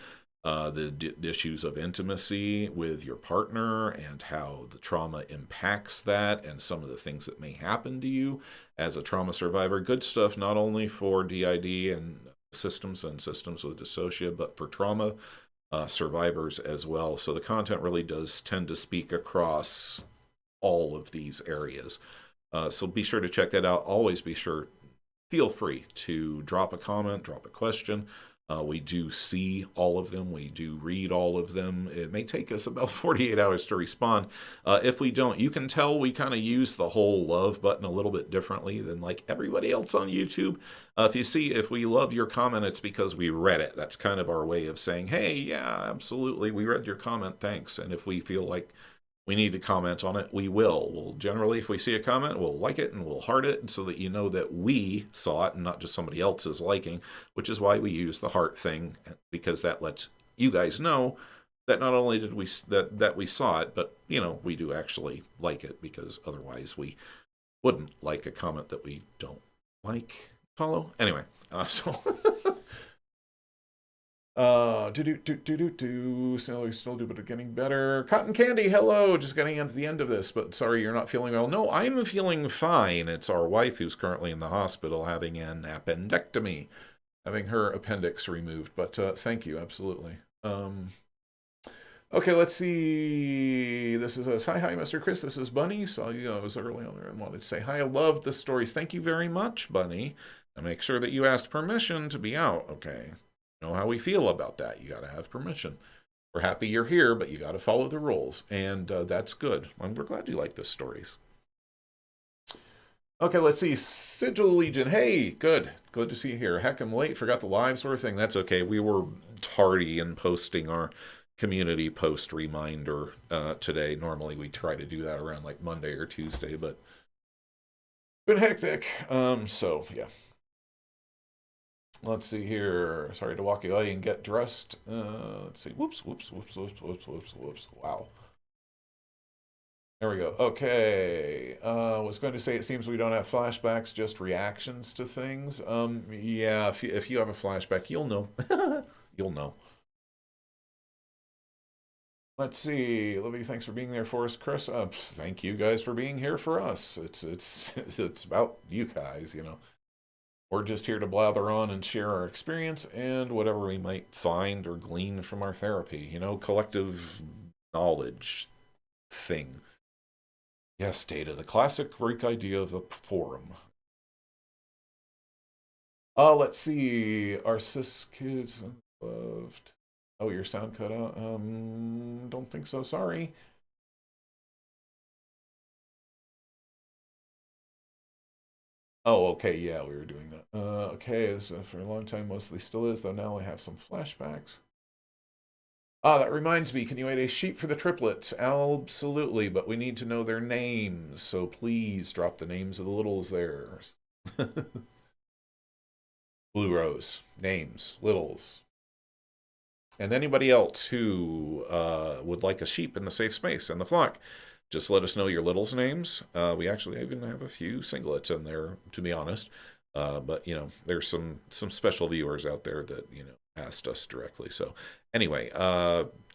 The issues of intimacy with your partner and how the trauma impacts that and some of the things that may happen to you as a trauma survivor. Good stuff not only for DID and systems with dyssocia, but for trauma survivors as well. So the content really does tend to speak across all of these areas. So be sure to check that out. Always feel free to drop a comment, drop a question. We do see all of them. We do read all of them. It may take us about 48 hours to respond. If we don't, you can tell we kind of use the whole love button a little bit differently than like everybody else on YouTube. If we love your comment, it's because we read it. That's kind of our way of saying, hey, yeah, absolutely, we read your comment, thanks. And if we feel like we need to comment on it, we will. We'll generally, if we see a comment, we'll like it and we'll heart it so that you know that we saw it and not just somebody else's liking, which is why we use the heart thing, because that lets you guys know that not only did we that we saw it, but we do actually like it, because otherwise we wouldn't like a comment that we don't follow. Anyway, so still do, but getting better. Cotton Candy, hello. Just getting into the end of this, but sorry you're not feeling well. No, I'm feeling fine. It's our wife who's currently in the hospital having an appendectomy, having her appendix removed. But thank you, absolutely. Okay, let's see. This is us. Hi, Mr. Chris. This is Bunny. Saw you I was early on there and wanted to say hi. I love the stories. Thank you very much, Bunny. And make sure that you asked permission to be out, okay? Know how we feel about that. You got to have permission. We're happy you're here, but you got to follow the rules, and that's good. We're glad you like the stories. Okay, let's see. Sigil Legion. Hey, good to see you here. Heck, I'm late. Forgot the live sort of thing. That's okay. We were tardy in posting our community post reminder today. Normally we try to do that around like Monday or Tuesday, but been hectic. So yeah. Let's see here. Sorry to walk away and get dressed. Let's see. Whoops. Wow. There we go. Okay. Was going to say, it seems we don't have flashbacks, just reactions to things. Yeah, if you have a flashback, you'll know. You'll know. Let's see. Libby, thanks for being there for us, Chris. Thank you guys for being here for us. It's about you guys, We're just here to blather on and share our experience and whatever we might find or glean from our therapy. You know, collective knowledge thing. Yes, Data, the classic Greek idea of a forum. Let's see. Are cis kids loved? Oh, your sound cut out. Don't think so. Sorry. Oh, okay. Yeah, we were doing that. Okay. This, for a long time, mostly still is, though now I have some flashbacks. Ah, that reminds me. Can you add a sheet for the triplets? Absolutely, but we need to know their names. So please drop the names of the littles there. Blue Rose, names, littles. And anybody else who would like a sheep in the safe space and the flock, just let us know your littles' names. We actually even have a few singlets in there, to be honest. But you know, there's some special viewers out there that asked us directly. So anyway,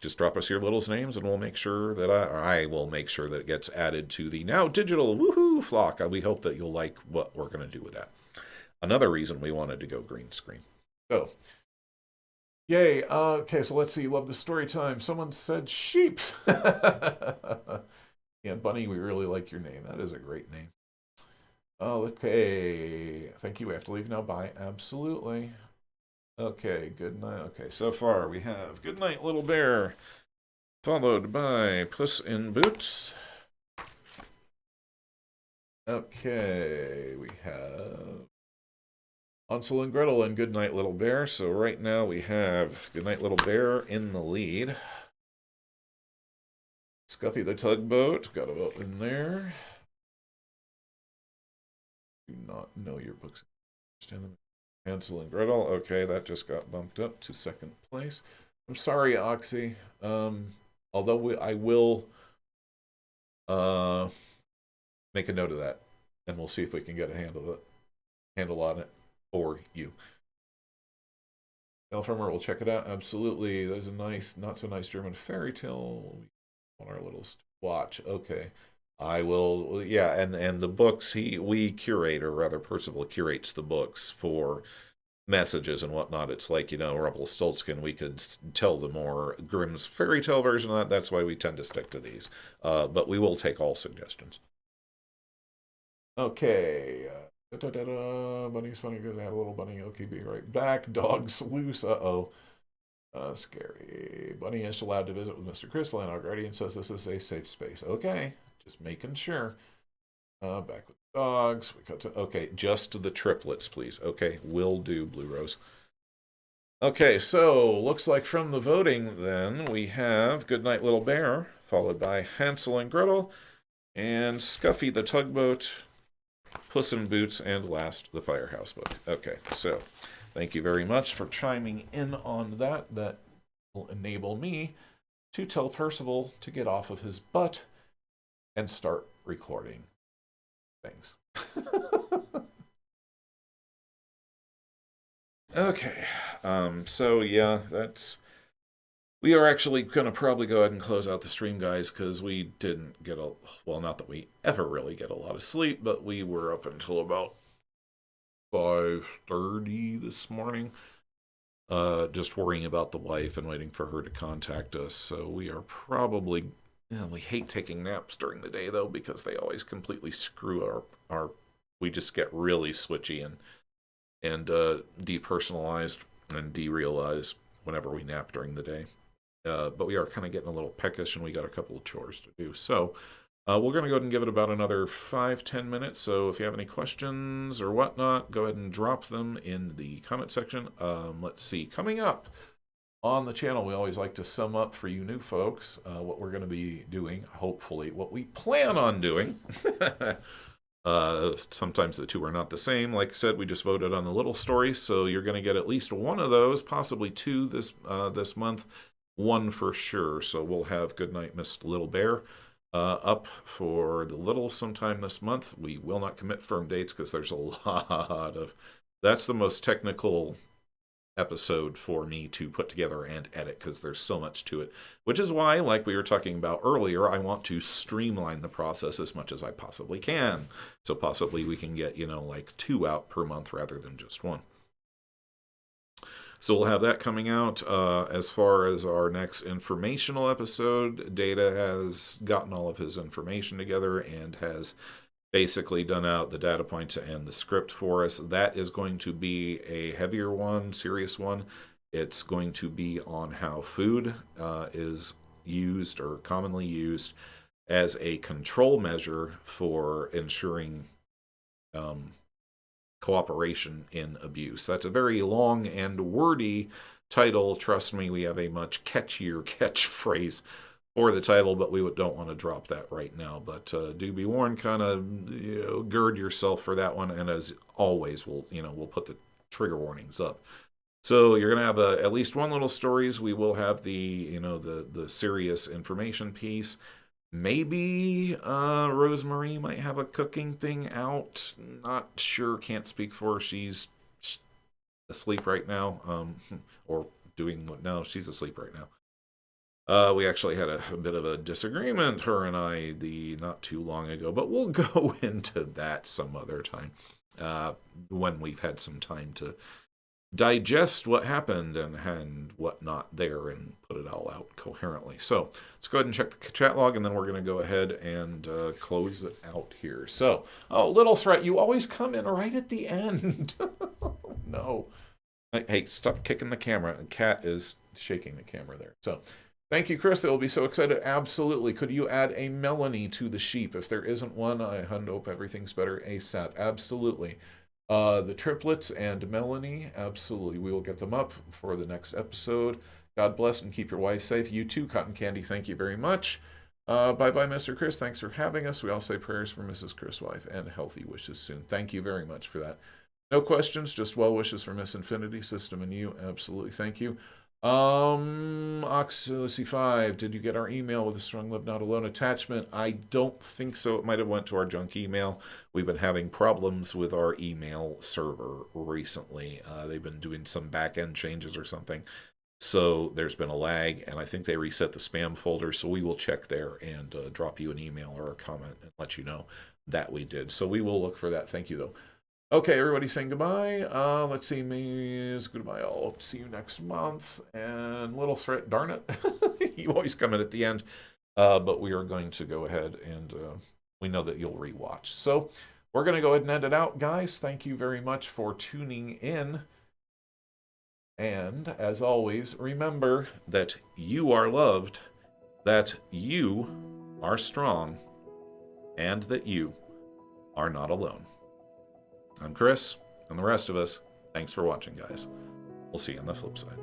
just drop us your littles' names, and we'll make sure that I will make sure that it gets added to the now digital woohoo flock. We hope that you'll like what we're going to do with that. Another reason we wanted to go green screen. So, yay. Okay, so let's see. Love the story time. Someone said sheep. Yeah, Bunny, we really like your name. That is a great name. Okay. Thank you. We have to leave now. Bye. Absolutely. Okay, good night. Okay, so far we have Good Night, Little Bear, followed by Puss in Boots. Okay, we have Hansel and Gretel and Good Night, Little Bear. So right now we have Good Night, Little Bear in the lead. Scuffy the Tugboat, got a vote in there. Do not know your books. Hansel and Gretel, okay, that just got bumped up to second place. I'm sorry, Oxy. Although I will make a note of that, and we'll see if we can get a handle on it for you. Elfirmer will check it out. Absolutely. There's a nice, not so nice German fairy tale on our little watch. Okay. I will, yeah, and the books we curate, or rather Percival curates the books for messages and whatnot. It's like, Rumpelstiltskin, we could tell the more Grimm's fairy tale version of that. That's why we tend to stick to these. But we will take all suggestions. Okay. Bunny's funny because I had a little bunny. Okay, be right back. Dog's loose. Uh-oh. Scary. Bunny is allowed to visit with Mr. Crystal, and our guardian says this is a safe space. Okay. Just making sure. Back with the dogs. We cut to, okay, just the triplets, please. Okay, will do, Blue Rose. Okay, so looks like from the voting then we have Goodnight Little Bear, followed by Hansel and Gretel, and Scuffy the Tugboat, Puss in Boots, and last the Firehouse book. Okay, so thank you very much for chiming in on that. That will enable me to tell Percival to get off of his butt and start recording things. Okay, so yeah, we are actually going to probably go ahead and close out the stream, guys, because we didn't get well, not that we ever really get a lot of sleep, but we were up until about 5:30 this morning, just worrying about the wife and waiting for her to contact us. So we are probably, we hate taking naps during the day, though, because they always completely screw our we just get really switchy and depersonalized and derealized whenever we nap during the day. But we are kind of getting a little peckish, and we got a couple of chores to do. So we're going to go ahead and give it about another 5-10 minutes. So if you have any questions or whatnot, go ahead and drop them in the comment section. Let's see. Coming up on the channel, we always like to sum up for you new folks what we're going to be doing, hopefully, what we plan on doing. Sometimes the two are not the same. Like I said, we just voted on the little story, so you're going to get at least one of those, possibly two this month. One for sure. So we'll have Goodnight, Miss Little Bear up for the little sometime this month. We will not commit firm dates because there's a lot of... That's the most technical episode for me to put together and edit because there's so much to it, which is why, like we were talking about earlier, I want to streamline the process as much as I possibly can. So possibly we can get, like 2 out per month rather than just 1. So we'll have that coming out. As far as our next informational episode, Data has gotten all of his information together and has basically done out the data points and the script for us. That is going to be a heavier one, serious one. It's going to be on how food is used or commonly used as a control measure for ensuring cooperation in abuse. That's a very long and wordy title. Trust me, we have a much catchier catchphrase for the title, but we don't want to drop that right now. But do be warned, kind of gird yourself for that one. And as always, we'll put the trigger warnings up. So you're going to have at least one little stories. We will have the the serious information piece. Maybe Rosemary might have a cooking thing out. Not sure. Can't speak for her. She's asleep right now, or doing what? No, she's asleep right now. We actually had a bit of a disagreement, her and I, not too long ago, but we'll go into that some other time when we've had some time to digest what happened and whatnot there and put it all out coherently. So let's go ahead and check the chat log, and then we're going to go ahead and close it out here. So, Little Threat, you always come in right at the end. No. Hey, stop kicking the camera. The cat is shaking the camera there. So, thank you, Chris. They'll be so excited. Absolutely. Could you add a Melanie to the sheep? If there isn't one, I hope everything's better ASAP. Absolutely. The triplets and Melanie, absolutely. We will get them up for the next episode. God bless and keep your wife safe. You too, Cotton Candy. Thank you very much. Bye-bye, Mr. Chris. Thanks for having us. We all say prayers for Mrs. Chris' wife and healthy wishes soon. Thank you very much for that. No questions, just well wishes for Miss Infinity System and you. Absolutely. Thank you. Oxylicy 5, did you get our email with a Strong Love Not Alone attachment? I don't think so. It might have went to our junk email. We've been having problems with our email server recently. They've been doing some back-end changes or something. So there's been a lag, and I think they reset the spam folder, so we will check there and drop you an email or a comment and let you know that we did. So we will look for that. Thank you, though. Okay, everybody saying goodbye. Let's see, May's goodbye. I'll see you next month. And Little Threat, darn it. You always come in at the end. But we are going to go ahead and we know that you'll rewatch. So we're going to go ahead and end it out, guys. Thank you very much for tuning in. And as always, remember that you are loved, that you are strong, and that you are not alone. I'm Chris, and the rest of us, thanks for watching, guys. We'll see you on the flip side.